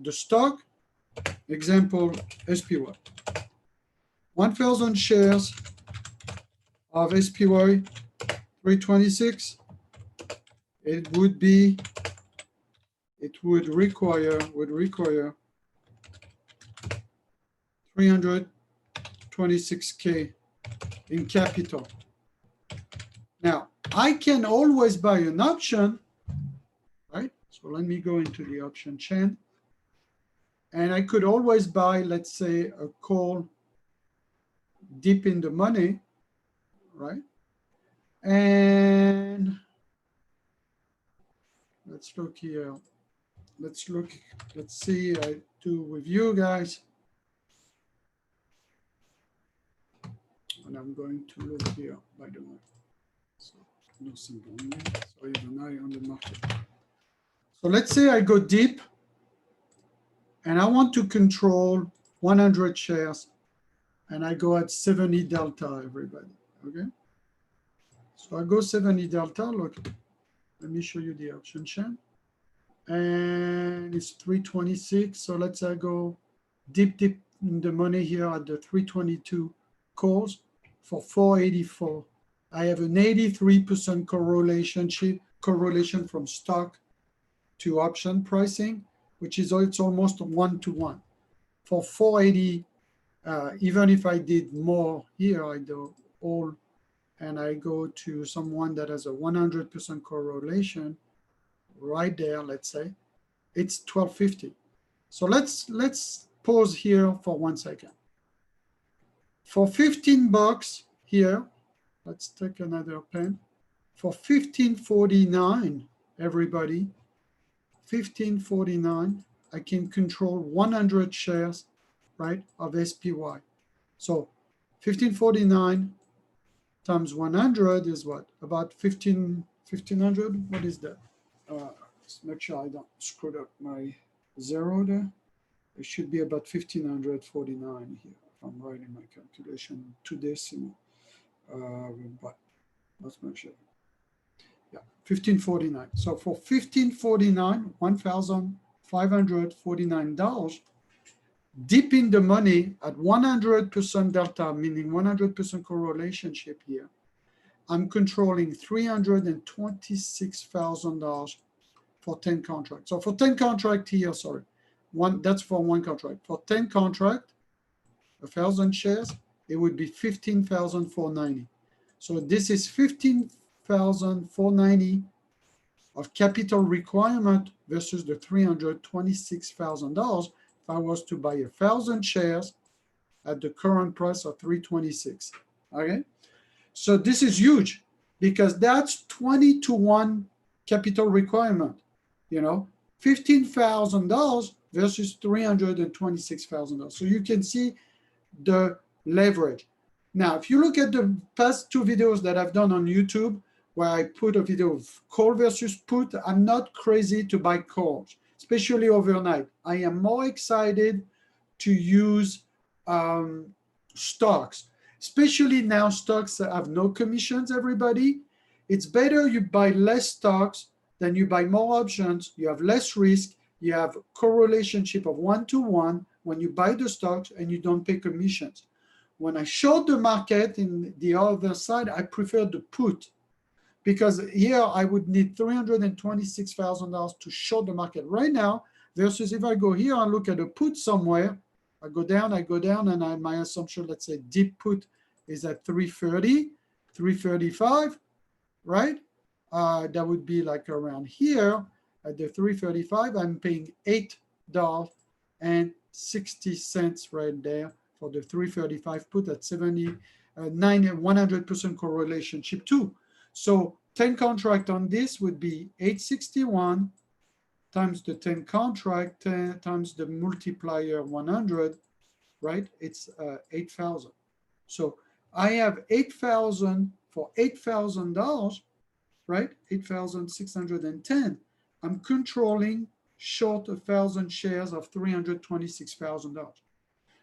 the stock, example SPY, 1,000 shares of SPY 326, it would require 326K in capital. Now, I can always buy an option, right? So let me go into the option chain. And I could always buy, let's say, a call deep in the money, right? And let's look here. Let's see, I do with you guys. And I'm going to look here, by the way. So no symbol, so you have an eye on the market. So let's say I go deep and I want to control 100 shares and I go at 70 delta, everybody, okay? So I go 70 delta, look, let me show you the option chain. And it's 326, so let's say I go deep in the money here at the 322 calls for 484. I have an 83% correlation from stock to option pricing, which is it's almost 1-to-1. For 480, even if I did more here, I do all, and I go to someone that has a 100% correlation right there, let's say, it's 1250. So let's pause here for 1 second. For 15 bucks here, let's take another pen. For 1549, everybody, 1549, I can control 100 shares, right, of SPY. So 1549 times 100 is what? About 1500? What is that? Let's make sure I don't screw up my zero there. It should be about 1549 here. If I'm right in my calculation, 2 decimal. But let's make sure. Yeah, 1549. So for 1549, $1,549, deep in the money at 100% delta, meaning 100% correlation here, I'm controlling $326,000 for 10 contracts. So for 10 contract here, sorry, that's for one contract. For 10 contract, 1,000 shares, it would be 15,490. So this is 15,490 of capital requirement versus the $326,000 if I was to buy 1,000 shares at the current price of 326. Okay. So this is huge because that's 20 to 1 capital requirement, $15,000 versus $326,000. So you can see the leverage. Now, if you look at the past 2 videos that I've done on YouTube, where I put a video of call versus put, I'm not crazy to buy calls, especially overnight. I am more excited to use stocks, especially now stocks that have no commissions, everybody. It's better you buy less stocks than you buy more options. You have less risk. You have correlationship of 1-to-1 when you buy the stocks and you don't pay commissions. When I short the market in the other side, I prefer the put, because here I would need $326,000 to short the market right now, versus if I go here and look at a put somewhere, I go down, and my assumption, let's say deep put is at 330, 335, right? That would be like around here at the 335. I'm paying $8.60 right there for the 335 put at 100% correlation too. So 10 contract on this would be 861 times the 10 contract times the multiplier 100, right? It's 8,000. So I have 8,000 for $8,000, right? 8,610. I'm controlling short 1,000 shares of $326,000.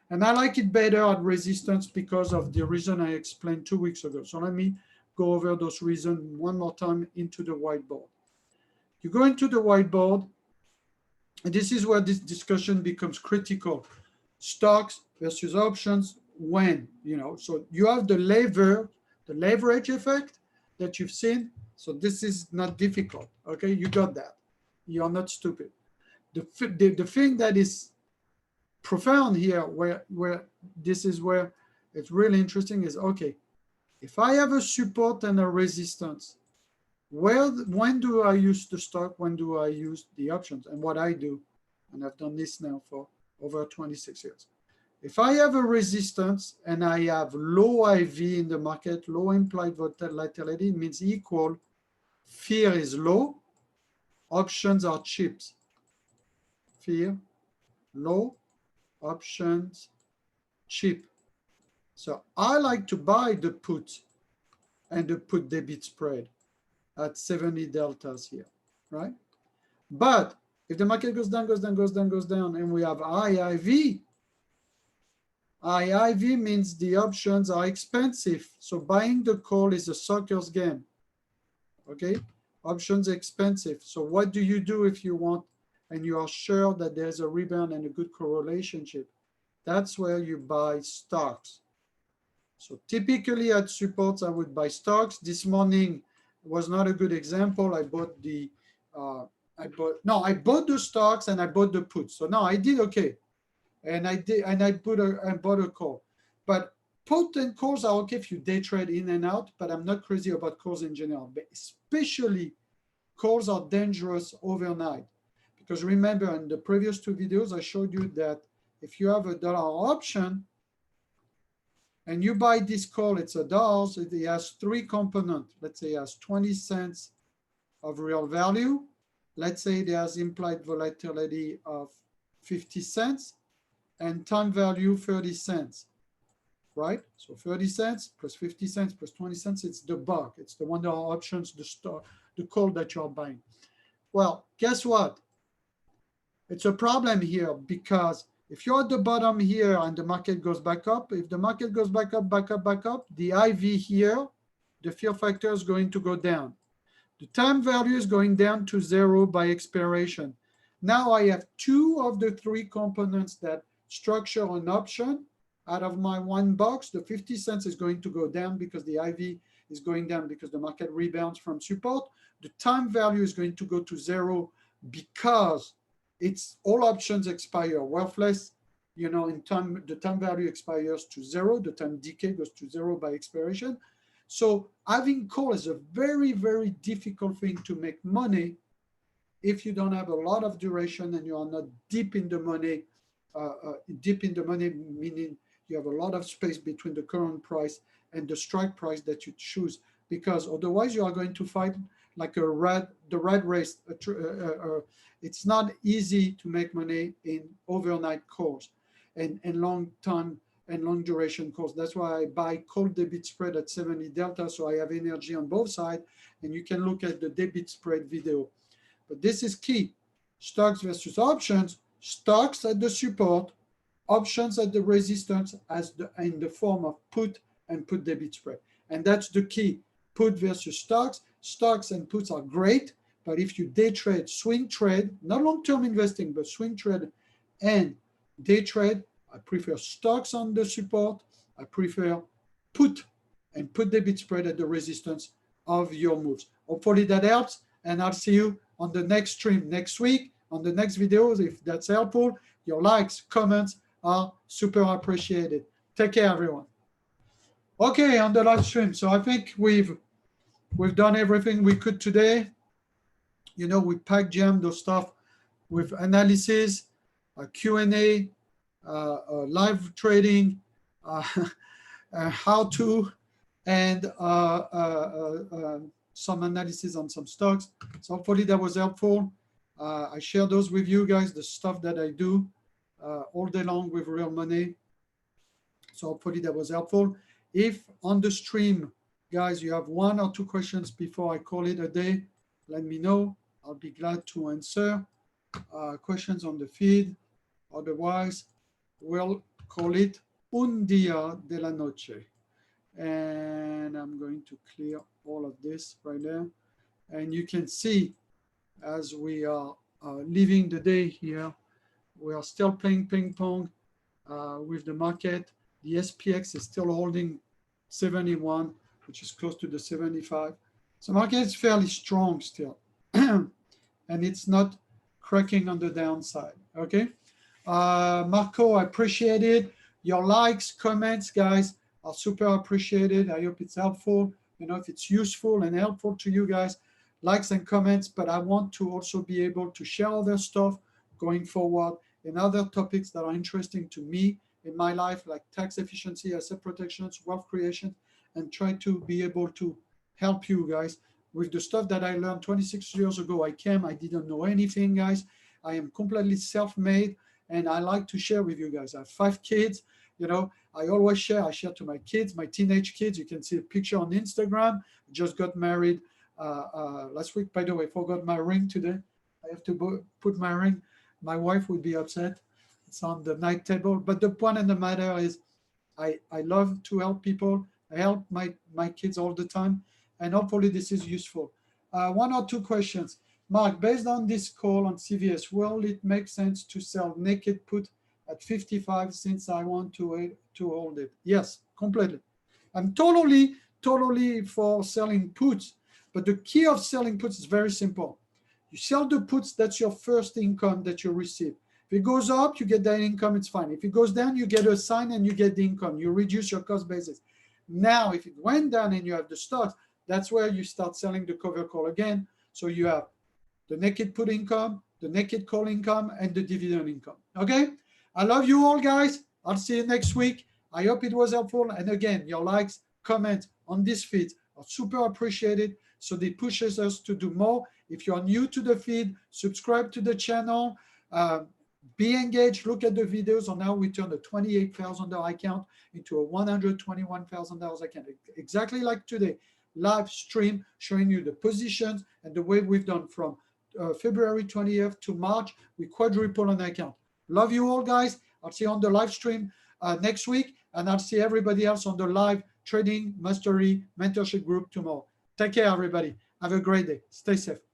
And I like it better at resistance because of the reason I explained 2 weeks ago. So let me go over those reasons one more time into the whiteboard. You go into the whiteboard, and this is where this discussion becomes critical. Stocks versus options, when, so you have the leverage effect that you've seen. So this is not difficult, okay? You got that. You're not stupid. The thing that is profound here, where this is where it's really interesting, is, okay, if I have a support and a resistance, when do I use the stock? When do I use the options? And what I do, and I've done this now for over 26 years. If I have a resistance and I have low IV in the market, low implied volatility, means equal, fear is low, options are cheap. Fear, low, options, cheap. So I like to buy the put and the put debit spread at 70 deltas here, right? But if the market goes down, and we have high IV, high IV means the options are expensive. So buying the call is a sucker's game, okay? Options expensive. So what do you do if you want and you are sure that there's a rebound and a good correlation? That's where you buy stocks. So typically at supports, I would buy stocks. This morning was not a good example. I bought the I bought the stocks and I bought the puts. So now I did okay, and I bought a call. But put and calls are okay if you day trade in and out. But I'm not crazy about calls in general. But especially calls are dangerous overnight, because remember in the previous 2 videos I showed you that if you have a dollar option and you buy this call, it's $1. It has 3 components. Let's say it has 20 cents of real value. Let's say it has implied volatility of 50 cents and time value 30 cents, right? So 30 cents plus 50 cents plus 20 cents, it's the buck. It's the $1 options, the call that you're buying. Well, guess what? It's a problem here, because if you're at the bottom here and the market goes back up, if the market goes back up, the IV here, the fear factor is going to go down. The time value is going down to 0 by expiration. Now I have 2 of the 3 components that structure an option. Out of my 1 box, the 50 cents is going to go down because the IV is going down because the market rebounds from support. The time value is going to go to 0 because it's all options expire worthless. In time, the time value expires to 0. The time decay goes to 0 by expiration. So having call is a very, very difficult thing to make money if you don't have a lot of duration and you are not deep in the money. Deep in the money meaning you have a lot of space between the current price and the strike price that you choose, because otherwise you are going to fight like the rat race. It's not easy to make money in overnight calls and long time and long duration calls. That's why I buy call debit spread at 70 delta, so I have energy on both sides, and you can look at the debit spread video. But this is key. Stocks versus options. Stocks at the support, options at the resistance in the form of put and put debit spread. And that's the key. Put versus stocks. Stocks and puts are great, but if you day trade, swing trade, not long-term investing, but swing trade and day trade, I prefer stocks on the support. I prefer put and put debit spread at the resistance of your moves. Hopefully that helps, and I'll see you on the next stream next week, on the next videos. If that's helpful, your likes, comments are super appreciated. Take care, everyone. Okay, on the live stream. So I think we've done everything we could today. You know, we pack jam those stuff with analysis, Q&A, live trading, how to, and some analysis on some stocks. So hopefully that was helpful. I share those with you guys, the stuff that I do all day long with real money. So hopefully that was helpful. If on the stream, guys, you have 1 or 2 questions before I call it a day, let me know. I'll be glad to answer questions on the feed. Otherwise, we'll call it un día de la noche. And I'm going to clear all of this right there. And you can see as we are leaving the day here, we are still playing ping pong with the market. The SPX is still holding 71, which is close to the 75. So market is fairly strong still. And it's not cracking on the downside, okay? Marco, I appreciate it. Your likes, comments, guys, are super appreciated. I hope it's helpful. You know, if it's useful and helpful to you guys, likes and comments, but I want to also be able to share other stuff going forward and other topics that are interesting to me in my life, like tax efficiency, asset protections, wealth creation, and try to be able to help you guys with the stuff that I learned 26 years ago. I didn't know anything, guys. I am completely self-made, and I like to share with you guys. I have 5 kids. You know, I always share. I share to my kids, my teenage kids. You can see a picture on Instagram. I just got married last week. By the way, I forgot my ring today. I have to put my ring. My wife would be upset. It's on the night table. But the point of the matter is I love to help people. I help my kids all the time. And hopefully this is useful. 1 or 2 questions. Mark, based on this call on CVS, will it make sense to sell naked put at 55 since I want to hold it? Yes, completely. I'm totally for selling puts. But the key of selling puts is very simple. You sell the puts, that's your first income that you receive. If it goes up, you get that income, it's fine. If it goes down, you get a sign and you get the income. You reduce your cost basis. Now, if it went down and you have the stocks, that's where you start selling the cover call again. So you have the naked put income, the naked call income, and the dividend income. Okay? I love you all, guys. I'll see you next week. I hope it was helpful. And again, your likes, comments on this feed are super appreciated. So they pushes us to do more. If you're new to the feed, subscribe to the channel. Be engaged. Look at the videos on how we turn a $28,000 account into a $121,000 account. Exactly like today. Live stream showing you the positions and the way we've done from February 20th to March. We quadruple an account. Love you all, guys. I'll see you on the live stream next week, and I'll see everybody else on the live trading mastery mentorship group tomorrow. Take care, everybody. Have a great day. Stay safe.